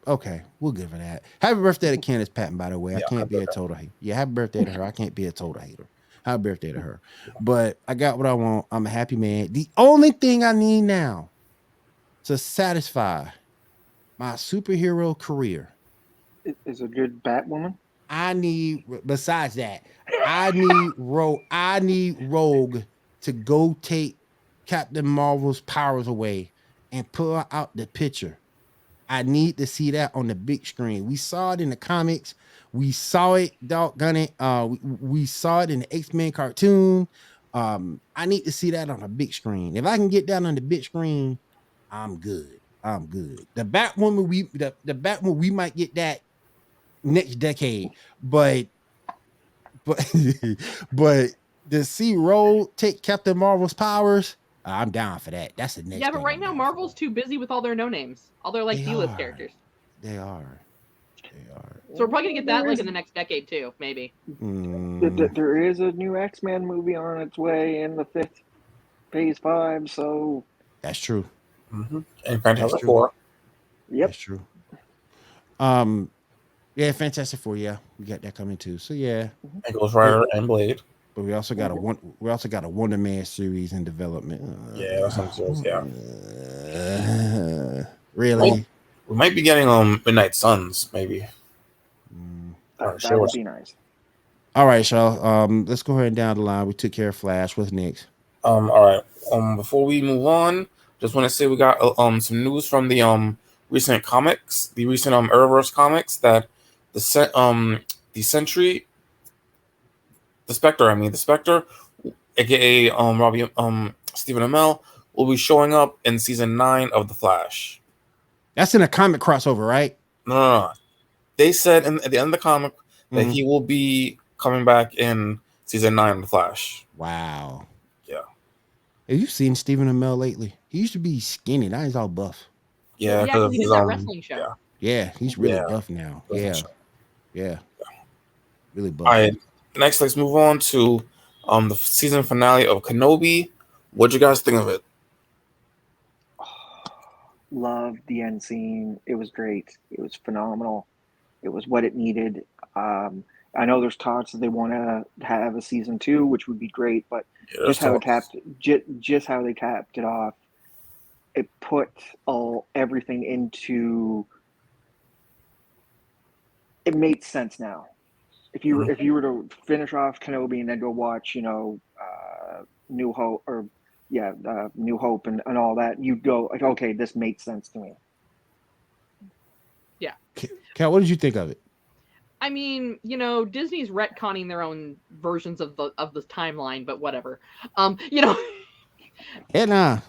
Okay, we'll give her that. Happy birthday to Candace Patton, by the way. I can't be a total hater. Yeah, happy birthday to her. I can't be a total hater. Happy birthday to her. But I got what I want. I'm a happy man. The only thing I need now to satisfy my superhero career is a good Batwoman. Besides that, I need Rogue to go take Captain Marvel's powers away and pull out the picture. I need to see that on the big screen. We saw it in the comics. We saw it, doggone it. We saw it in the X-Men cartoon. I need to see that on a big screen. If I can get that on the big screen, I'm good. The Batwoman, we might get that next decade, but to see Rogue take Captain Marvel's powers, I'm down for that. That's the next. Yeah, but right now Marvel's too busy with all their no names, all their like D-list characters. They are. So we're probably gonna get that like in the next decade too, maybe. There is a new X-Men movie on its way in the phase 5, so that's true. And Fantastic Four. Yep, that's true. Yeah, Fantastic Four. Yeah, we got that coming too. So yeah, and Ghost Rider and Blade. But we also got a Wonder Man series in development. Yeah, that's some series. Yeah. Really? Well, we might be getting Midnight Suns, maybe. That would be nice. All right, y'all. Let's go ahead and down the line. We took care of Flash. What's next? All right. Before we move on, just want to say we got some news from the recent comics, the recent Arrowverse comics, that the Spectre, aka Robbie Stephen Amell, will be showing up in season 9 of The Flash. That's in a comic crossover, right? No. They said at the end of the comic that he will be coming back in season 9 of The Flash. Wow. Yeah. Have you seen Stephen Amell lately? He used to be skinny. Now he's all buff. Yeah, because he did that wrestling show. Yeah, he's really buff now. Yeah. Really buff. All right. Next, let's move on to the season finale of Kenobi. What'd you guys think of it? Loved the end scene. It was great. It was phenomenal. It was what it needed. I know there's talks that they want to have a season 2, which would be great, but just how they capped it off it put everything into. It made sense now. If you were to finish off Kenobi and then go watch, New Hope New Hope and all that, you'd go like, okay, this makes sense to me. Yeah. Cal, what did you think of it? I mean, Disney's retconning their own versions of the timeline, but whatever. Yeah, nah.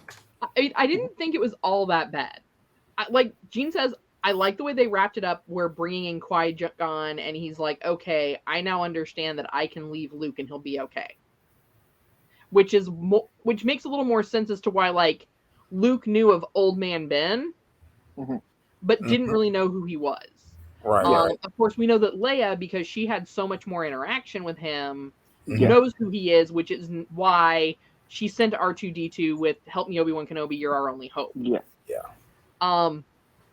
I didn't think it was all that bad. Like Gene says, I like the way they wrapped it up. We're bringing in Qui-Gon, and he's like, okay, I now understand that I can leave Luke and he'll be okay. Which makes a little more sense as to why, like, Luke knew of Old Man Ben, but didn't really know who he was. Right. Of course, we know that Leia, because she had so much more interaction with him, Yeah. knows who he is, which is why she sent R2-D2 with "Help me, Obi-Wan Kenobi, you're our only hope." Yeah.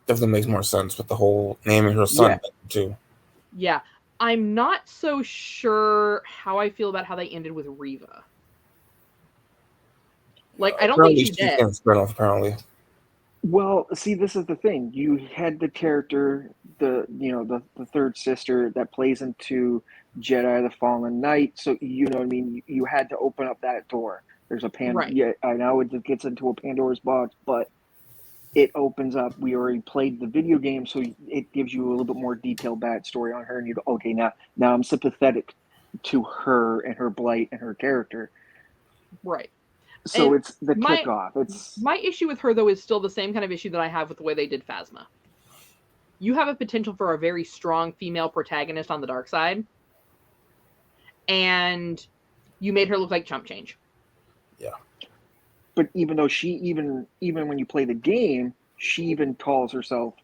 Definitely makes more sense with the whole naming her son too. Yeah. I'm not so sure how I feel about how they ended with Reva. Like, I don't think she's dead. Apparently. Well, see, this is the thing. You had the character, the third sister that plays into Jedi: The Fallen Knight. So you know what I mean. You had to open up that door. There's a Right. Yeah, I know it gets into a Pandora's box, but it opens up. We already played the video game, so it gives you a little bit more detailed backstory on her, and you go, okay, now I'm sympathetic to her and her blight and her character. Right. So And it's the kickoff. My issue with her, though, is still the same kind of issue that I have with the way they did Phasma. You have a potential for a very strong female protagonist on the dark side, and you made her look like chump change. Yeah. But even though she even when you play the game, she even calls herself,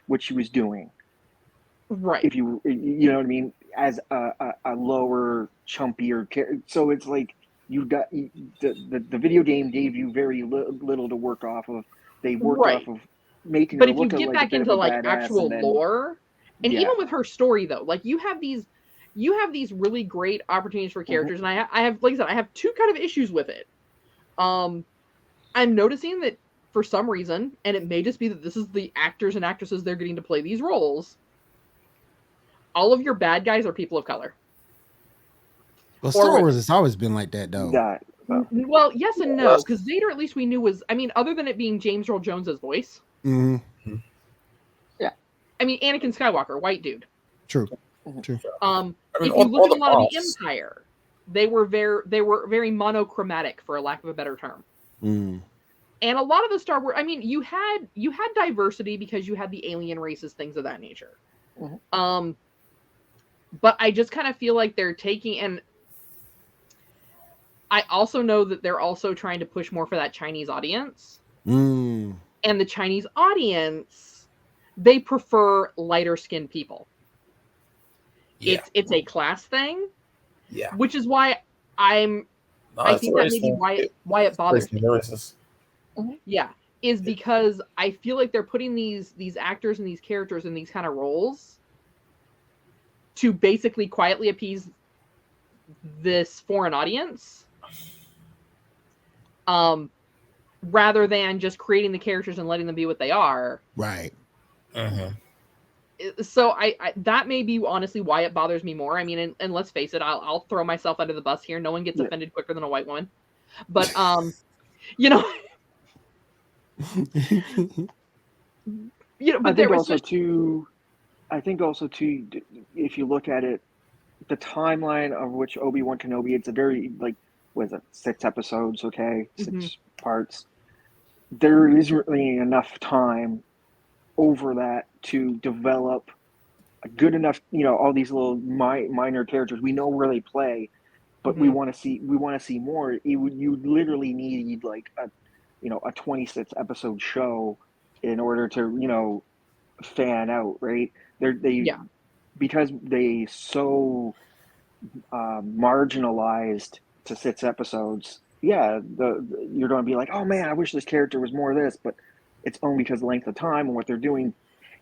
what she was doing. Right. If you know what I mean, as a lower, chumpier character. So it's like you got the video game gave you very little to work off of. They worked off of making but her if you look get like back a bit into of a like badass, actual lore, and even with her story, though, like you have these really great opportunities for characters, and I have, like I said, I have two kind of issues with it. I'm noticing that for some reason, and it may just be that this is the actors and actresses they're getting to play these roles, all of your bad guys are people of color. Well, Star Wars has always been like that, though. Well, yes and no, because Vader, at least we knew, was, I mean, other than it being James Earl Jones's voice. Mm-hmm. Yeah. I mean, Anakin Skywalker, white dude. True. If you look at a lot of the Empire, they were very monochromatic, for a lack of a better term. Mm. And a lot of the Star Wars, I mean, you had diversity because you had the alien races, things of that nature. But I just kind of feel like they're taking, and I also know that they're also trying to push more for that Chinese audience. Mm. And the Chinese audience, they prefer lighter skinned people. Yeah. It's a class thing. Yeah. Which is why I think that may be why it bothers me. Yeah. Is because I feel like they're putting these actors and these characters in these kind of roles to basically quietly appease this foreign audience. Rather than just creating the characters and letting them be what they are. Right. So I that may be honestly why it bothers me more. I mean, and let's face it, I'll throw myself under the bus here. No one gets offended quicker than a white woman. But but there was I think also too, if you look at it, the timeline of which Obi-Wan Kenobi, it's a very, like, what is it, 6 episodes, okay? 6 parts. There isn't really enough time over that to develop a good enough, all these little minor characters. We know where they play, but we want to see more. You literally need like a 26 episode show in order to, fan out, right? Because they so marginalized to 6 episodes. Yeah, you're going to be like, oh man, I wish this character was more of this, but it's only because of the length of time and what they're doing.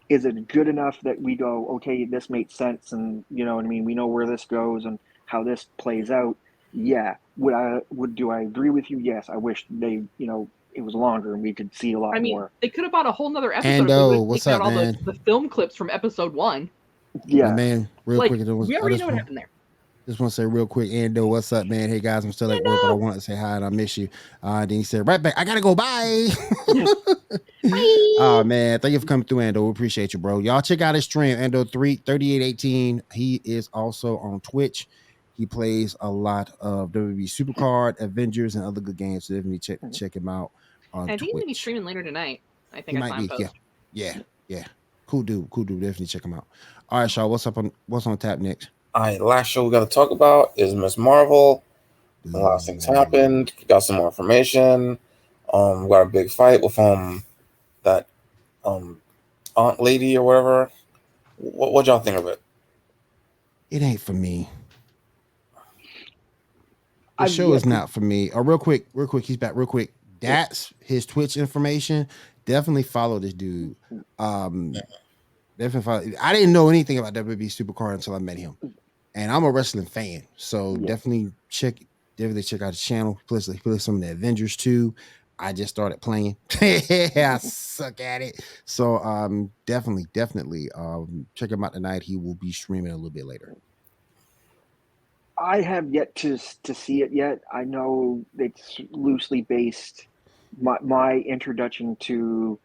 Is it good enough that we go, okay, this makes sense, and you know what I mean? We know where this goes and how this plays out. Yeah. Do I agree with you? Yes. I wish they, it was longer and we could see a lot I mean, more. they could have bought a whole nother episode if they Ando, would have what's taken up, out all man? the film clips from episode 1. Yeah, My man, real Like, quick. we already know what happened there. Just want to say real quick, Ando, what's up, man? Hey guys, I'm still at work, but I want to say hi and I miss you. Then he said, right back. I gotta go. Bye. Oh man, thank you for coming through, Ando. We appreciate you, bro. Y'all check out his stream, Ando 3818. He is also on Twitch. He plays a lot of WWE Supercard, Avengers, and other good games. So definitely check him out on And I think he's Twitch. gonna be streaming later tonight. I think He I might saw him be, post. yeah. Cool dude. Definitely check him out. All right, Shaw, what's on tap next? All right, last show we got to talk about is Miss Marvel. A lot of things happened. We got some more information. We got a big fight with that aunt lady or whatever. What y'all think of it? It ain't for me. The show is not for me. Oh, real quick, he's back real quick. That's his Twitch information. Definitely follow this dude. Definitely follow. I didn't know anything about WWE Supercard until I met him. And I'm a wrestling fan. So definitely check out his channel. Plus he plays some of the Avengers too. I just started playing. I suck at it. So definitely check him out tonight. He will be streaming a little bit later. I have yet to see it yet. I know it's loosely based. My introduction to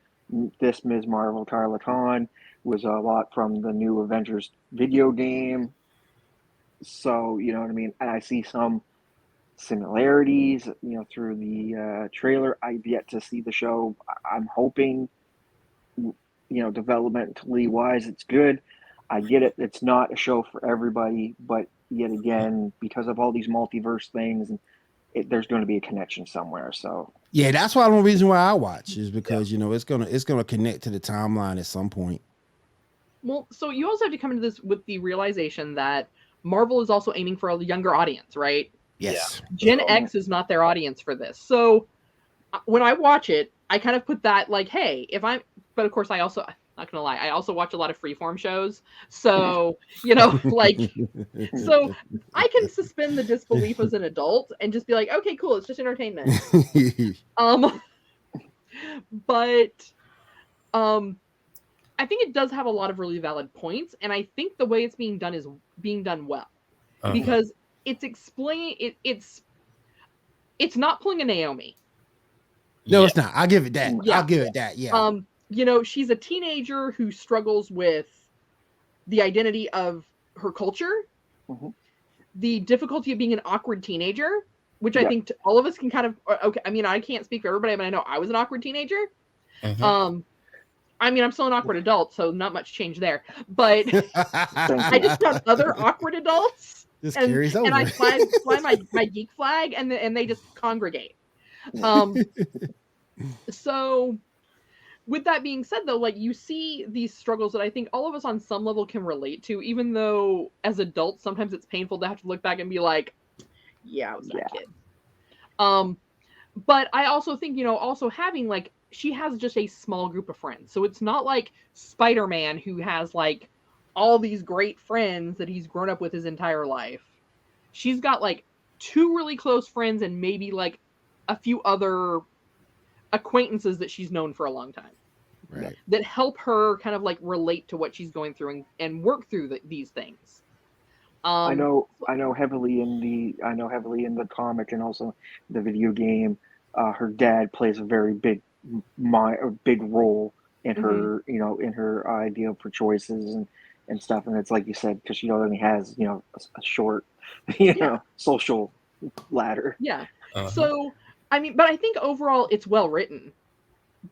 this Ms. Marvel, Carla Khan, was a lot from the new Avengers video game. So, you know what I mean? And I see some similarities, through the trailer. I've yet to see the show. I'm hoping, developmentally wise, it's good. I get it. It's not a show for everybody, but yet again, because of all these multiverse things, there's going to be a connection somewhere. So yeah, that's why one reason why I watch is because it's gonna connect to the timeline at some point. Well, so you also have to come into this with the realization that Marvel is also aiming for a younger audience, right? Yes. Gen X is not their audience for this. So when I watch it, I kind of put that like, hey, but of course I also, not gonna lie, I also watch a lot of freeform shows. So, so I can suspend the disbelief as an adult and just be like, okay, cool, it's just entertainment. But I think it does have a lot of really valid points, and I think the way it's being done is being done well. Because it's explaining it's not pulling a Naomi. No, it's not. I'll give it that. Yeah. I'll give it that. Yeah. She's a teenager who struggles with the identity of her culture, the difficulty of being an awkward teenager, which I think all of us can kind of, okay. I mean, I can't speak for everybody, but I know I was an awkward teenager. I mean, I'm still an awkward adult, so not much change there. But I just have other awkward adults, carries over. And I fly my geek flag, and they just congregate. So, with that being said, though, like you see these struggles that I think all of us on some level can relate to, even though as adults sometimes it's painful to have to look back and be like, "Yeah, I was that kid." But I also think also having like. She has just a small group of friends. So it's not like Spider-Man who has like all these great friends that he's grown up with his entire life. She's got like 2 really close friends and maybe like a few other acquaintances that she's known for a long time. Right. That help her kind of like relate to what she's going through and work through these things. I know heavily in the comic and also the video game. Her dad plays a very big role in her, in her idea for choices and stuff. And it's like you said, because she only has, a short, social ladder. Yeah. So, I mean, but I think overall it's well written.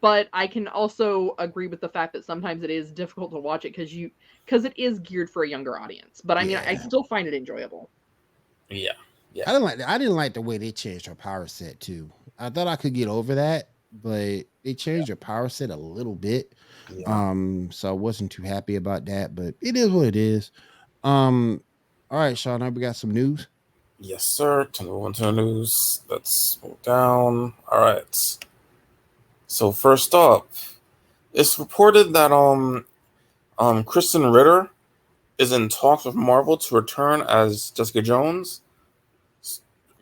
But I can also agree with the fact that sometimes it is difficult to watch it because it is geared for a younger audience. But I mean, I still find it enjoyable. Yeah. I didn't like the way they changed her power set too. I thought I could get over that, but they changed her power set a little bit. So I wasn't too happy about that, but it is what it is. All right, Sean, now we got some news. Yes, sir. To move on to the news. Let's move down. All right. So first up, it's reported that Kristen Ritter is in talks with Marvel to return as Jessica Jones.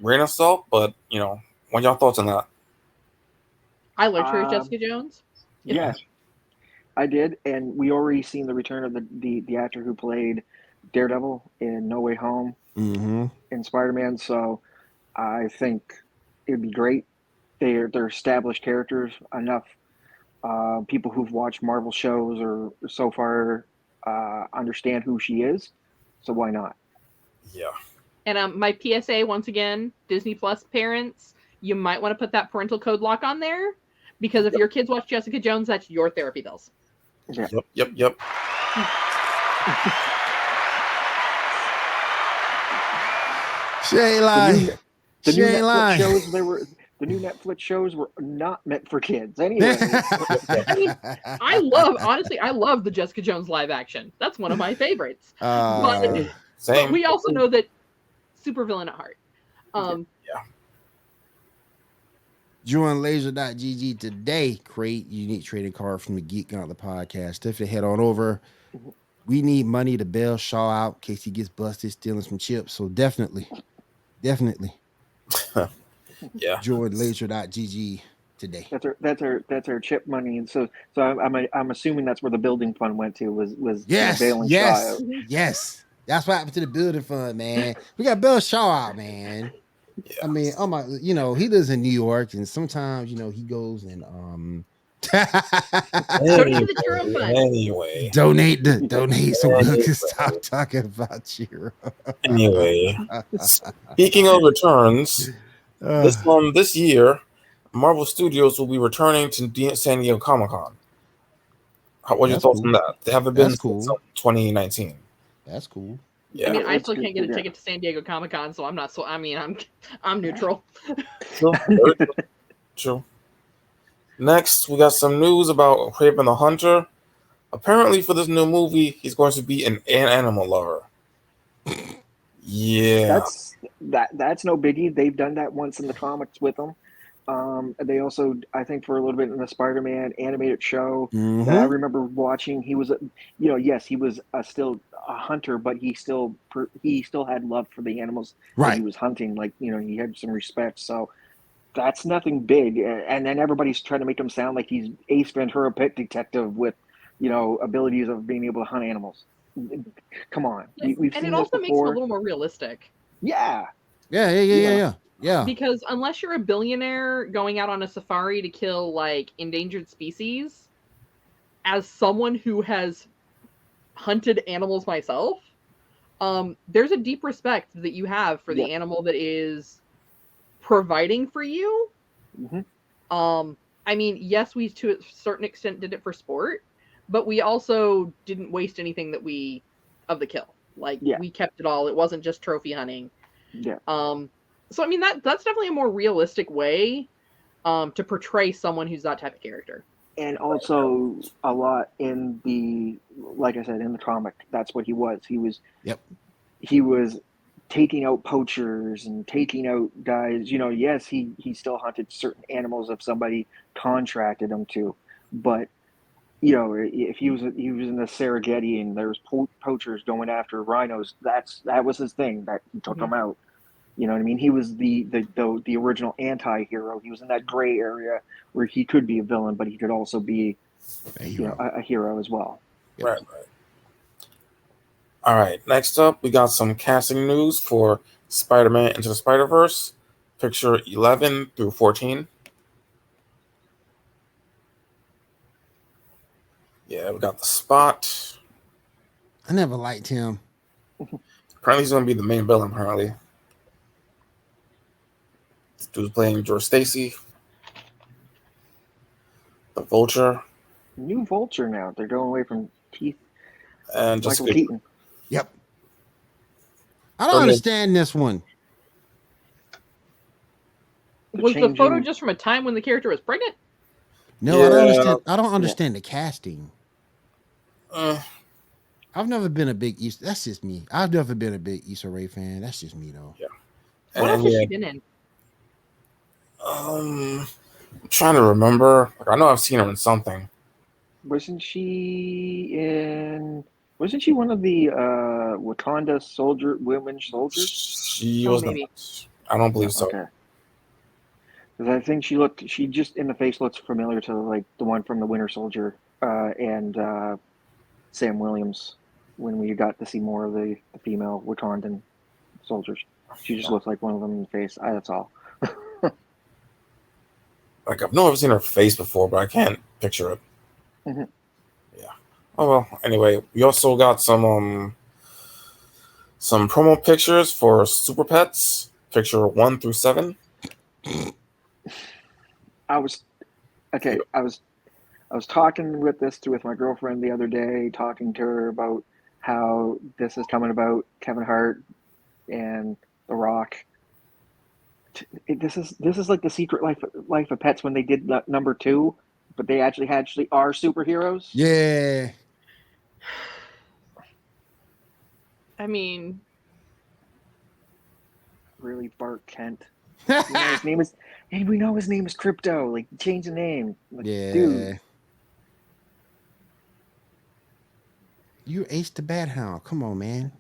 Grain of salt, but what are y'all thoughts on that? I liked her as Jessica Jones. Yeah, I did, and we already seen the return of the actor who played Daredevil in No Way Home Mm-hmm. in Spider-Man. So I think it'd be great. They're established characters enough. People who've watched Marvel shows or so far understand who she is. So why not? Yeah. And my PSA once again, Disney Plus parents, you might want to put that parental code lock on there, because if your kids watch Jessica Jones, that's your therapy bills. Yeah. Yep. She ain't lying. The She new ain't Netflix lying. shows the new Netflix shows were not meant for kids. Anyway, I mean, I love the Jessica Jones live action. That's one of my favorites. But Same. we also know that supervillain at heart. Yeah. Join laser.gg today. Create unique trading card from the Geek Gauntlet podcast. Definitely head on over. We need money to bail Shaw out in case he gets busted stealing some chips. So definitely. Yeah. Join laser.gg today. That's her chip money, and so I'm assuming that's where the building fund went to was Yes. bailing Shaw out. Yes. That's what happened to the building fund, man. We got Bill Shaw out, man. Yeah. I mean, oh my, he lives in New York, and sometimes he goes and Donate to the Churro Fund. Anyway. donate so we can stop talking about Churro. Anyway, speaking of returns, this year, Marvel Studios will be returning to San Diego Comic-Con. What's your thoughts on that? They haven't been since 2019. That's cool. Yeah. I mean, I still can't get a ticket to San Diego Comic Con, so I'm not. So I mean, I'm neutral. True. Next, we got some news about Kraven the Hunter. Apparently, for this new movie, he's going to be an animal lover. Yeah, that's no biggie. They've done that once in the comics with him. They also, I think, for a little bit in the Spider-Man animated show that I remember watching, he was, yes, he was still a hunter, but he still had love for the animals that he was hunting. Like, he had some respect. So that's nothing big. And then everybody's trying to make him sound like he's Ace Ventura Pet Detective with, abilities of being able to hunt animals. Come on, we've seen and it this also before. makes it a little more realistic. Yeah. Because unless you're a billionaire going out on a safari to kill like endangered species, as someone who has hunted animals myself, there's a deep respect that you have for the animal that is providing for you. I mean, yes, we to a certain extent did it for sport, but we also didn't waste anything of the kill. Like we kept it all. It wasn't just trophy hunting. Yeah. So I mean that's definitely a more realistic way to portray someone who's that type of character. And also a lot in like I said, in the comic, that's what he was. He was taking out poachers and taking out guys. Yes, he still hunted certain animals if somebody contracted him to, but if he was in the Serengeti and there was poachers going after rhinos, that was his thing. That he took them out. You know what I mean? He was the original anti-hero. He was in that gray area where he could be a villain, but he could also be a hero as well. Right. All right. Next up, we got some casting news for Spider-Man Into the Spider-Verse, picture 11 through 14. Yeah, we got the Spot. I never liked him. Apparently, he's going to be the main villain, apparently. This dude's playing George Stacy. The Vulture. New Vulture now. They're going away from Keith. And Michael Keaton. Yep. I don't understand this one. Was the photo just from a time when the character was pregnant? No, I don't understand. I don't understand the casting. I've never been a big Easter. That's just me. I've never been a big Issa Rae fan. That's just me, though. Yeah. What else has she been in? I'm trying to remember. I know I've seen her in something. Wasn't she one of the Wakanda women soldiers? She was not. I don't believe so. Okay. Because I think she just in the face looks familiar to like the one from the Winter Soldier and Sam Williams when we got to see more of the female Wakandan soldiers. She just looks like one of them in the face. That's all. Like I've never seen her face before, but I can't picture it. Mhm. Yeah. Oh well. Anyway, we also got some promo pictures for Super Pets, picture 1 through 7. I was okay. I was talking with my girlfriend the other day, talking to her about how this is coming about Kevin Hart and The Rock. This is like the Secret Life of Pets when they did number 2, but they actually are superheroes. Yeah. I mean, really, Bart Kent. We know his name is, and we know his name is Crypto. Like, change the name. Like, Yeah. dude. You Ace the Bad Hound. Come on, man.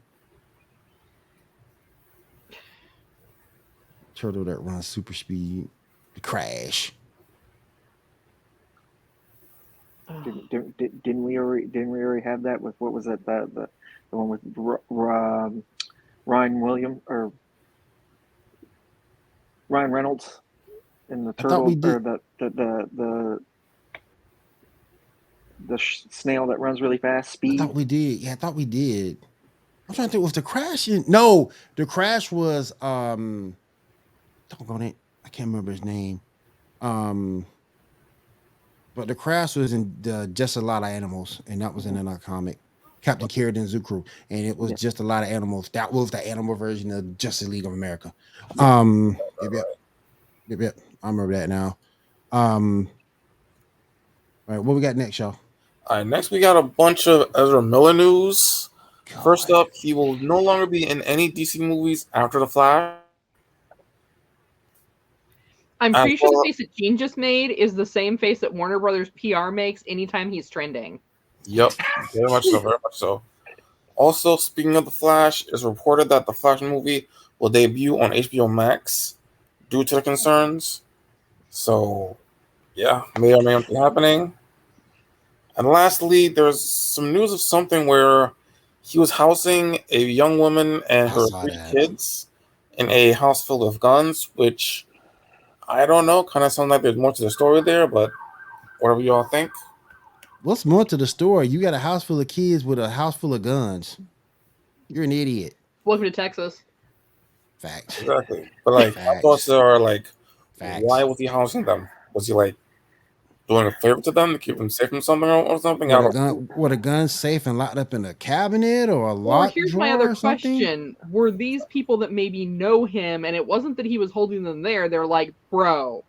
Turtle that runs super speed. Crash. Didn't we already have that with what was it the one with Ryan Williams or Ryan Reynolds and the I thought turtle we did. or the snail that runs really fast? I Speed. thought we did. Yeah, I thought we did. I'm trying to think. Was the crash in? No, the crash was doggone it. I can't remember his name. But the crash was in Just a Lot of Animals, and that was in another comic. Captain Carradine Zukru, and it was Yeah. just a lot of animals. That was the animal version of Justice League of America. Yep. I remember that now. All right, what we got next, y'all? All right, next we got a bunch of Ezra Miller news. God. First up, he will no longer be in any DC movies after The Flash. I'm pretty sure the face that Gene just made is the same face that Warner Brothers PR makes anytime he's trending. Yep, very much so, very much so. Also, speaking of The Flash, it's reported that the Flash movie will debut on HBO Max due to the concerns. So, yeah, may or may not be happening. And lastly, there's some news of something where he was housing a young woman and her 3 kids in a house full of guns, which I don't know. Kind of sounds like there's more to the story there, but whatever y'all think. What's more to the story? You got a house full of kids with a house full of guns. You're an idiot. Welcome to Texas. Facts. Exactly. But like, my thoughts are like, why was he housing them? Was he like doing a favor to them to keep them safe from something or something? Were the guns safe and locked up in a cabinet or a locked here's drawer my other or something? question. Were these people that maybe know him, and it wasn't that he was holding them there, they're like, bro.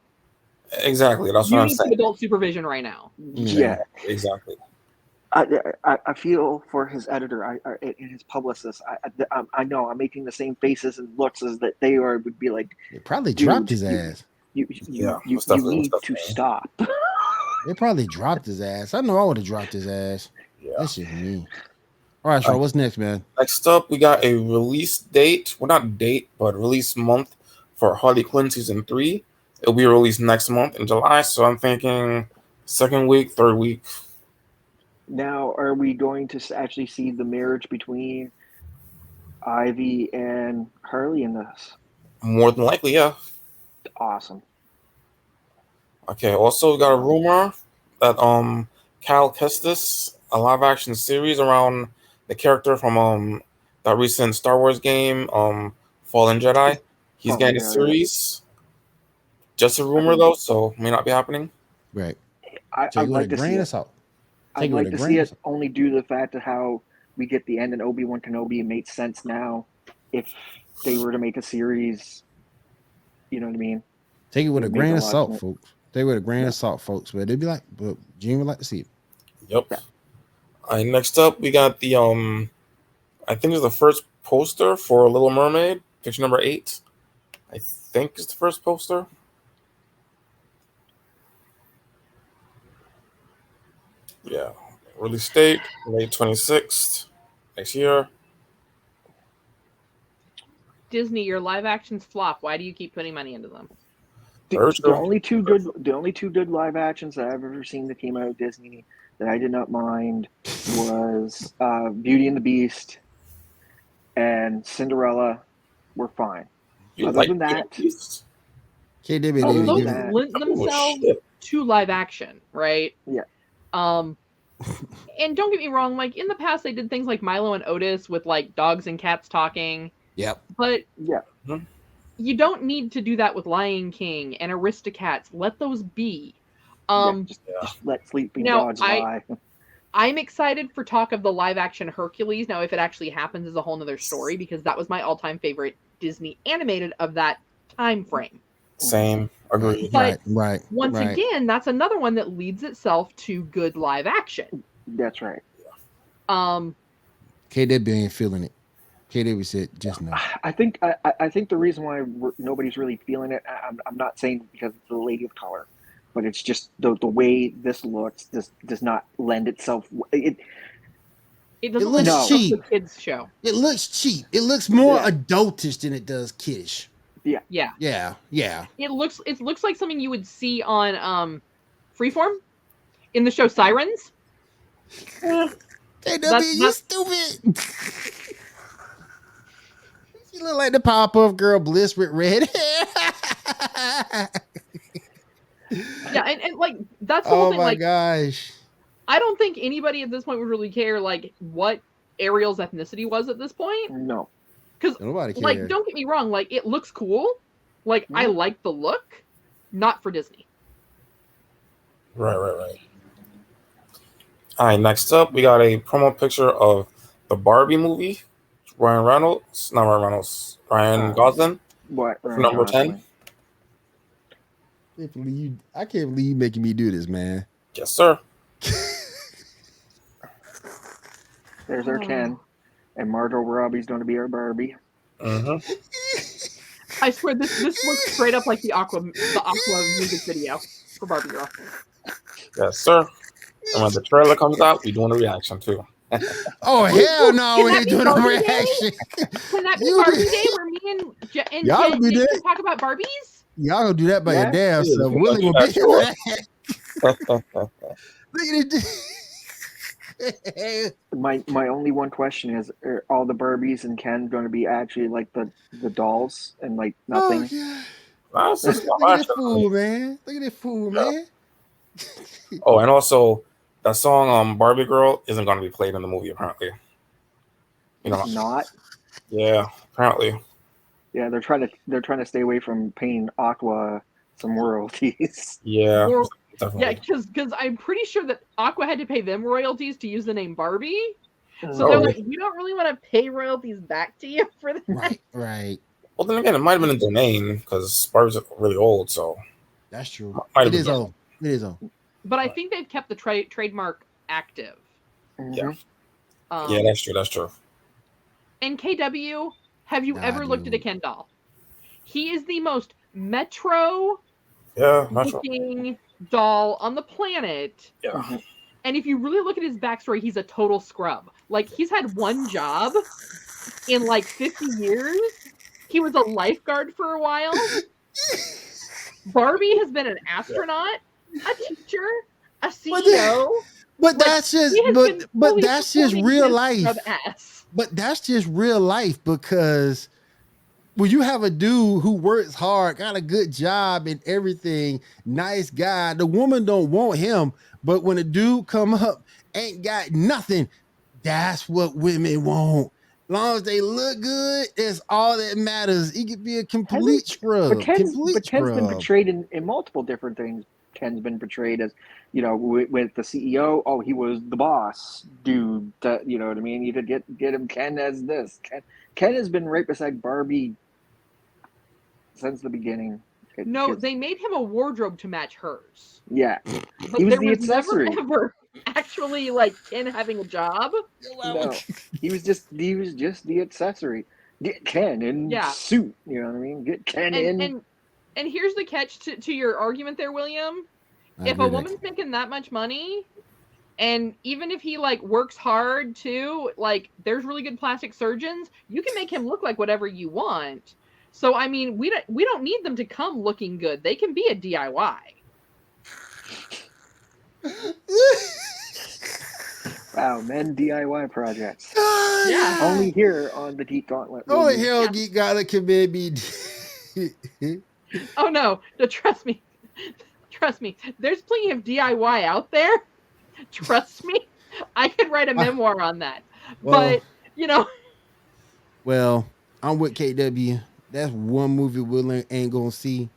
Exactly. That's what I'm saying. You need some adult supervision right now. Yeah. Exactly. I feel for his editor and his publicist. I know I'm making the same faces and looks as that they would be like. They probably dropped his ass. You need to stop. They probably dropped his ass. I know I would have dropped his ass. Yeah. That's just me. All right, Sean, what's next, man? Next up, we got a release date. Well, not date, but release month for Harley Quinn season 3. It'll be released next month in July. So I'm thinking second week, third week. Now, are we going to actually see the marriage between Ivy and Harley in this? More than likely, yeah. Awesome. Okay, also we got a rumor that Cal Kestis, a live action series around the character from that recent Star Wars game, Fallen Jedi. He's getting a series. Just a rumor though, so may not be happening. Right. I'd like to see it. I'd like to see it only due to the fact of how we get the end in Obi-Wan Kenobi. It makes sense now. If they were to make a series, you know what I mean? Take it with a grain of salt, folks. Take it with a grain of salt, folks. But they'd be like, but Gene would like to see it. Yep. Yeah. All right, next up, we got the I think it's the first poster for Little Mermaid, picture number 8. I think it's the first poster. Yeah. Release date, May 26th, next year. Disney, your live actions flop. Why do you keep putting money into them? The only two good live actions that I've ever seen that came out of Disney that I did not mind was Beauty and the Beast and Cinderella were fine. You Other like than that, Beast? KW didn't Other even than give Those it. that- lend themselves to live action, right? Yeah. And don't get me wrong, like in the past they did things like Milo and Otis with like dogs and cats talking, Yep. but yeah, you don't need to do that with Lion King and Aristocats. Let those be. just let sleeping now, dogs lie. I'm excited for talk of the live action Hercules. Now, if it actually happens, is a whole nother story because that was my all-time favorite Disney animated of that time frame. Same. Agreed. But Right. once again, that's another one that leads itself to good live action. That's right. KW ain't feeling it. KW said just no. I think the reason why nobody's really feeling it, I'm not saying because it's the Lady of Color, but it's just the way this looks does not lend itself. It doesn't looks look cheap. like a kids show. It looks cheap. It looks more Yeah. adultish than it does kiddish. Yeah. Yeah. It looks like something you would see on Freeform in the show Sirens. KW, you stupid. You look like the Powerpuff Girl Bliss with red hair. Yeah, and like that's the whole Oh thing. my Like, gosh. I don't think anybody at this point would really care like what Ariel's ethnicity was at this point. No, Because Nobody cares. like, don't get me wrong, like it looks cool. Like I like the look, not for Disney. Right. All right, next up, we got a promo picture of the Barbie movie. Ryan Gosling. what For number 10. I can't believe you making me do this, man. Yes, sir. There's our Ken, and Margot Robbie's going to be our Barbie. Mm-hmm. I swear this looks straight up like the Aqua music video for Barbie Girl. Yes, sir. And when the trailer comes out, we doing a reaction too. Oh hell no, we that ain't be doing no Barbie Day? reaction. Can that be You- Barbie Day where me and Y'all Jen do can that. talk about Barbies? Y'all gonna do that by your Yeah. damn Yeah, self. we Willie gonna will do be that, here for that. Look at it. My only one question is: are all the Barbies and Ken going to be actually like the dolls and like Oh, nothing? God. That's just Look not at this action. fool, man. Look at this fool, man. Oh, and also that song Barbie Girl isn't going to be played in the movie apparently. You know, Not. yeah, apparently. Yeah, they're trying to stay away from paying Aqua some royalties. Yeah, Or- definitely. Yeah, because I'm pretty sure that Aqua had to pay them royalties to use the name Barbie. So Oh, they're really? like, we don't really want to pay royalties back to you for that. Right. Well, then again, it might have been in the name because Barbie's really old, so That's true. Might have It been is done. old. It is old. But I think they've kept the trademark active. Yeah. Mhm. Yeah, that's true. That's true. And KW, have you Nah, ever looked at a dude. Ken doll? He is the most metro Yeah, that's true. looking doll on the planet. Yeah. Mhm. And if you really look at his backstory, he's a total scrub. Like, he's had one job in like 50 years. He was a lifeguard for a while. Barbie has been an astronaut, a teacher, a CEO. But Like, that's just He has been but fully that's just supporting real his life. scrub ass. But that's just real life because when you have a dude who works hard, got a good job and everything, nice guy, the woman don't want him. But when a dude come up, ain't got nothing, that's what women want. Long as they look good, it's all that matters. He could be a complete scrub. But Ken's complete been scrub. portrayed in multiple different things. Ken's been portrayed as, with the CEO. Oh, he was the boss dude. You know what I mean? You could get him Ken as this. Ken has been right beside Barbie since the beginning. No, they made him a wardrobe to match hers. Yeah, But he was there the was accessory. never ever actually like Ken having a job. No, he was just the accessory. Get Ken in Yeah. suit. You know what I mean? Get Ken in. And here's the catch to your argument there, William. I If a agree with woman's making that much money, and even if he like works hard too, like there's really good plastic surgeons, you can make him look like whatever you want. So I mean, we don't need them to come looking good. They can be a DIY. Wow, men DIY projects. Yeah. Only here on the Geek Gauntlet. Oh hell, Yeah. Geek Gauntlet can be. Oh no, trust me. Trust me. There's plenty of DIY out there. Trust me. I could write a memoir on that. Well, But, well, I'm with KW. That's one movie we ain't gonna see.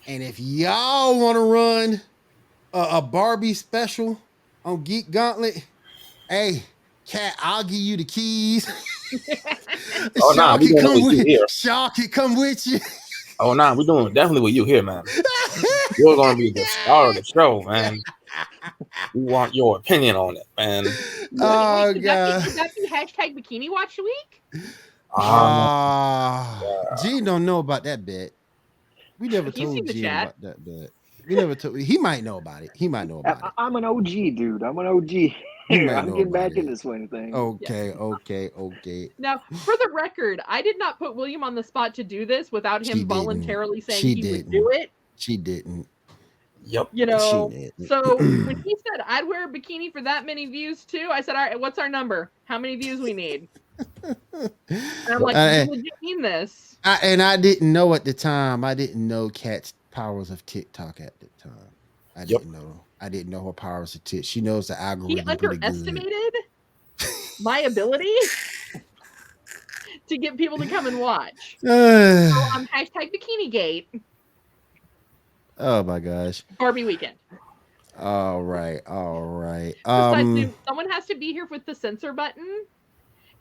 And if y'all want to run a Barbie special on Geek Gauntlet, hey, Cat, I'll give you the keys. Oh, nah, we doing it with you here. Shaw can come with you. Oh, nah, we're doing it definitely with you here, man. You're gonna be the star of the show, man. We want your opinion on it, man. Oh Wait, god. could that be hashtag Bikini Watch Week? Gene don't know about that bit. We never He's told seen the Gene chat. about that bit. We never told. He might know about it. He might know about it. I'm an OG, dude. I'm an OG. He might I'm know getting about back in it. this swing thing. Okay. Now, for the record, I did not put William on the spot to do this without him She didn't. voluntarily saying She he would didn't. do it. She didn't. Yep. She didn't. So when he said I'd wear a bikini for that many views too, I said, all right, what's our number? How many views we need? And I'm like, you legit mean this? I didn't know at the time. I didn't know Kat's powers of TikTok at the time. I didn't know. I didn't know her powers of TikTok. She knows the He algorithm pretty good. underestimated my ability to get people to come and watch. So I'm hashtag Bikini Gate. Oh my gosh. Barbie weekend. All right. Besides, someone has to be here with the censor button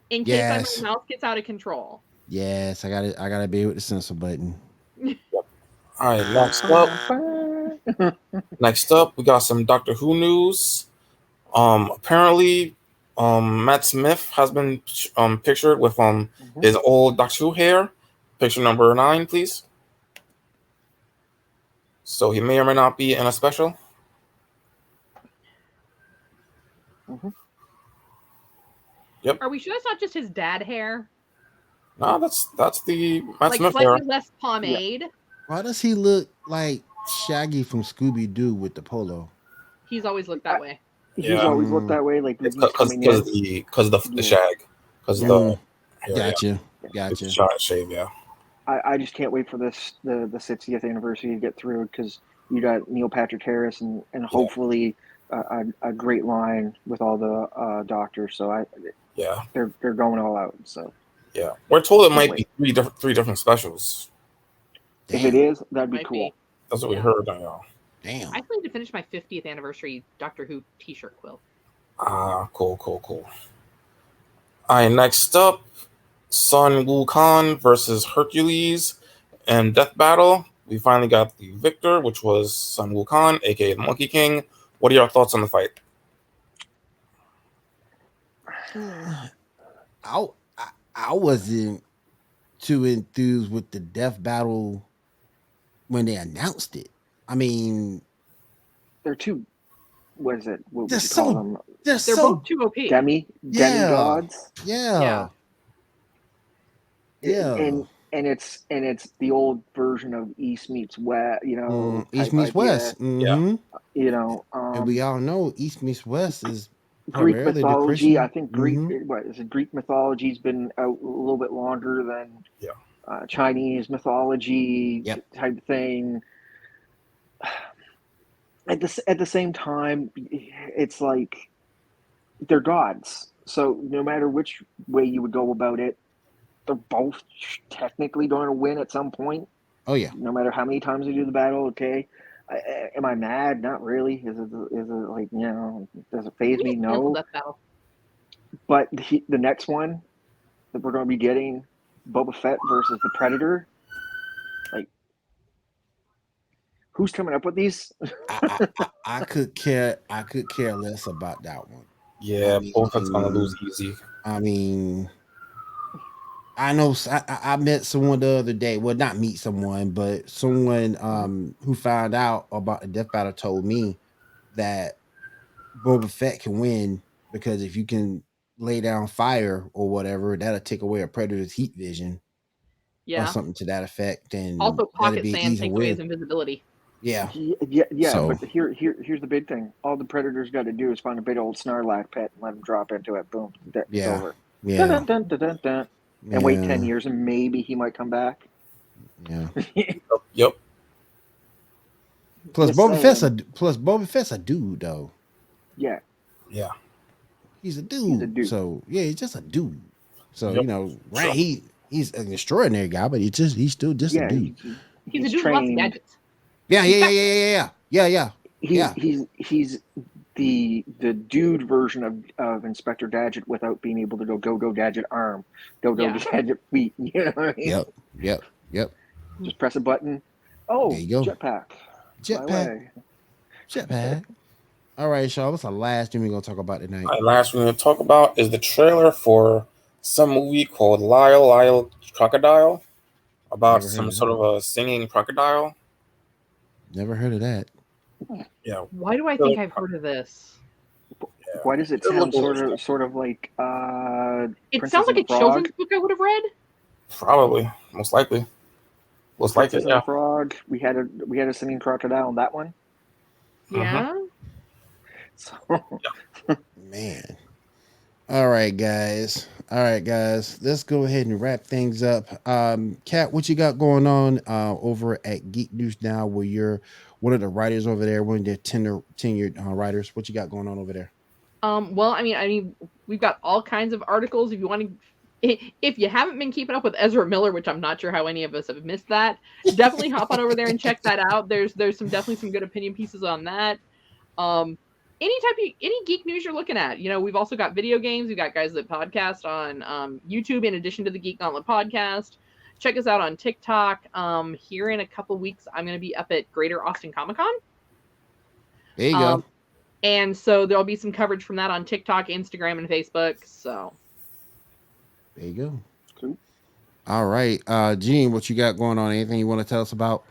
in case my mouse gets out of control. Yes, I gotta be with the censor button. All right, next up, we got some Doctor Who news. Apparently, Matt Smith has been pictured with his old Doctor Who hair. Picture number 9, please. So he may or may not be in a special. Yep. Are we sure that's not just his dad hair? No, that's the Matt Like Smith slightly hair. less pomade. Yeah. Why does he look like Shaggy from Scooby Doo with the polo? He's always looked that way. He's always looked that way. Like because the shag. Because the gotcha. Shot shave, yeah. I just can't wait for the 60th anniversary to get through because you got Neil Patrick Harris and hopefully a great line with all the doctors. So they're going all out. So yeah, we're told it might be three different specials. Damn. If it is, that'd be cool. That's what we heard, y'all. Damn. I still need to finish my 50th anniversary Doctor Who T-shirt quilt. Cool. All right, next up, Sun Wukong versus Hercules and Death Battle. We finally got the victor, which was Sun Wukong, aka the Monkey King. What are your thoughts on the fight? I wasn't too enthused with the Death Battle when they announced it. I mean, they're too. What is it? What they're would you call them? They're both too OP. Demigods. Yeah. And it's the old version of East meets West. East meets West. Mm-hmm. Yeah. And we all know East meets West is Greek mythology. I think Greek. What is it? Greek mythology's been out a little bit longer than Chinese mythology type thing. At the same time, it's like they're gods. So no matter which way you would go about it, they're both technically going to win at some point. Oh yeah. No matter how many times they do the battle, okay. Am I mad? Not really. Is it like, does it faze me? No. But the next one that we're going to be getting, Boba Fett versus the Predator. Like, who's coming up with these? I could care less about that one. Yeah, Boba Fett's gonna lose easy. I mean, I know I met someone the other day. Well, not meet someone, but someone who found out about the Death Battle told me that Boba Fett can win because if you can lay down fire or whatever, that'll take away a Predator's heat vision. Yeah. something to that effect. And Also, that'd pocket be sand easy takes away his win. invisibility. Yeah. Yeah. So- But here's the big thing. All the Predators got to do is find a big old Snarlack pit and let him drop into it. Boom, it's Yeah. over. Yeah. Dun, dun, dun, dun, dun. And wait 10 years and maybe he might come back. Yeah. Yep. Plus Just Boba Fett's a dude though. Yeah. Yeah. He's a dude. He's a dude. So yeah, he's just a dude. So Yep. you know, right? Sure. He's an extraordinary guy, but he's still just a Yeah, dude. He's a dude with lots of gadgets. Yeah. He's the dude version of Inspector Gadget without being able to go Gadget arm, go Yeah. Gadget feet. You know what I mean? Yep. Just press a button. Oh, There you go. jetpack. My way. Jetpack. All right, Shaw. What's the last thing we're gonna talk about tonight? My last we're going to talk about is the trailer for some movie called Lyle Crocodile, about Never heard some of sort that. of a singing crocodile. Never heard of that. Yeah. Why do I think I've heard of this? Why does it sound sort of like It Princess sounds like and a the Frog? children's book I would have read. Probably. Most likely. Most likely, Princess and yeah. the Frog. We had a singing crocodile in that one. Yeah. So Man. All right, guys. Let's go ahead and wrap things up. Kat, what you got going on over at Geek News Now, where you're one of the writers over there, one of the tenured writers? What you got going on over there? Well, I mean, we've got all kinds of articles. If you want to, if you haven't been keeping up with Ezra Miller, which I'm not sure how any of us have missed that, definitely hop on over there and check that out. There's definitely some good opinion pieces on that. Any geek news you're looking at, we've also got video games. We've got guys that podcast on YouTube in addition to the Geek Gauntlet podcast. Check us out on TikTok. Here in a couple weeks, I'm going to be up at Greater Austin Comic Con. There you go. And so there'll be some coverage from that on TikTok, Instagram, and Facebook. So there you go. Cool. All right, Gene, what you got going on? Anything you want to tell us about?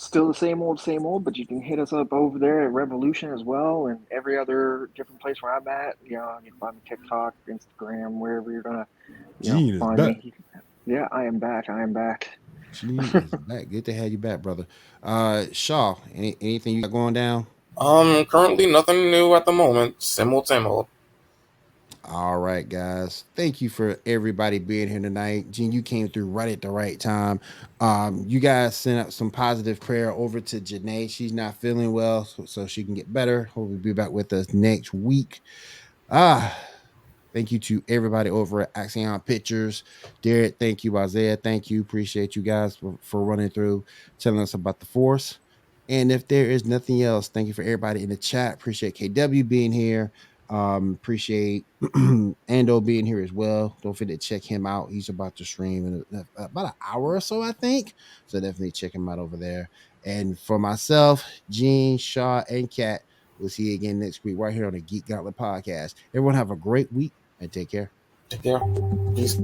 still the same old, but you can hit us up over there at Revolution as well, and every other different place where I'm at. You can find me TikTok, Instagram, wherever you're gonna Gene is find back. me. Yeah, I am back. Gene is back. Good to have you back, brother. Shaw, anything you got going down? Currently nothing new at the moment. Same old. All right, guys. Thank you for everybody being here tonight. Gene, you came through right at the right time. You guys sent out some positive prayer over to Janae. She's not feeling well, so she can get better. Hopefully be back with us next week. Thank you to everybody over at Axion Pictures. Derrick, thank you. Isaiah, thank you. Appreciate you guys for running through, telling us about the Force. And if there is nothing else, thank you for everybody in the chat. Appreciate KW being here. Appreciate Ando being here as well. Don't forget to check him out. He's about to stream in about an hour or so, I think. So definitely check him out over there. And for myself, Gene, Shaw, and Kat, we'll see you again next week right here on the Geek Gauntlet podcast. Everyone have a great week and take care. Take care. Peace.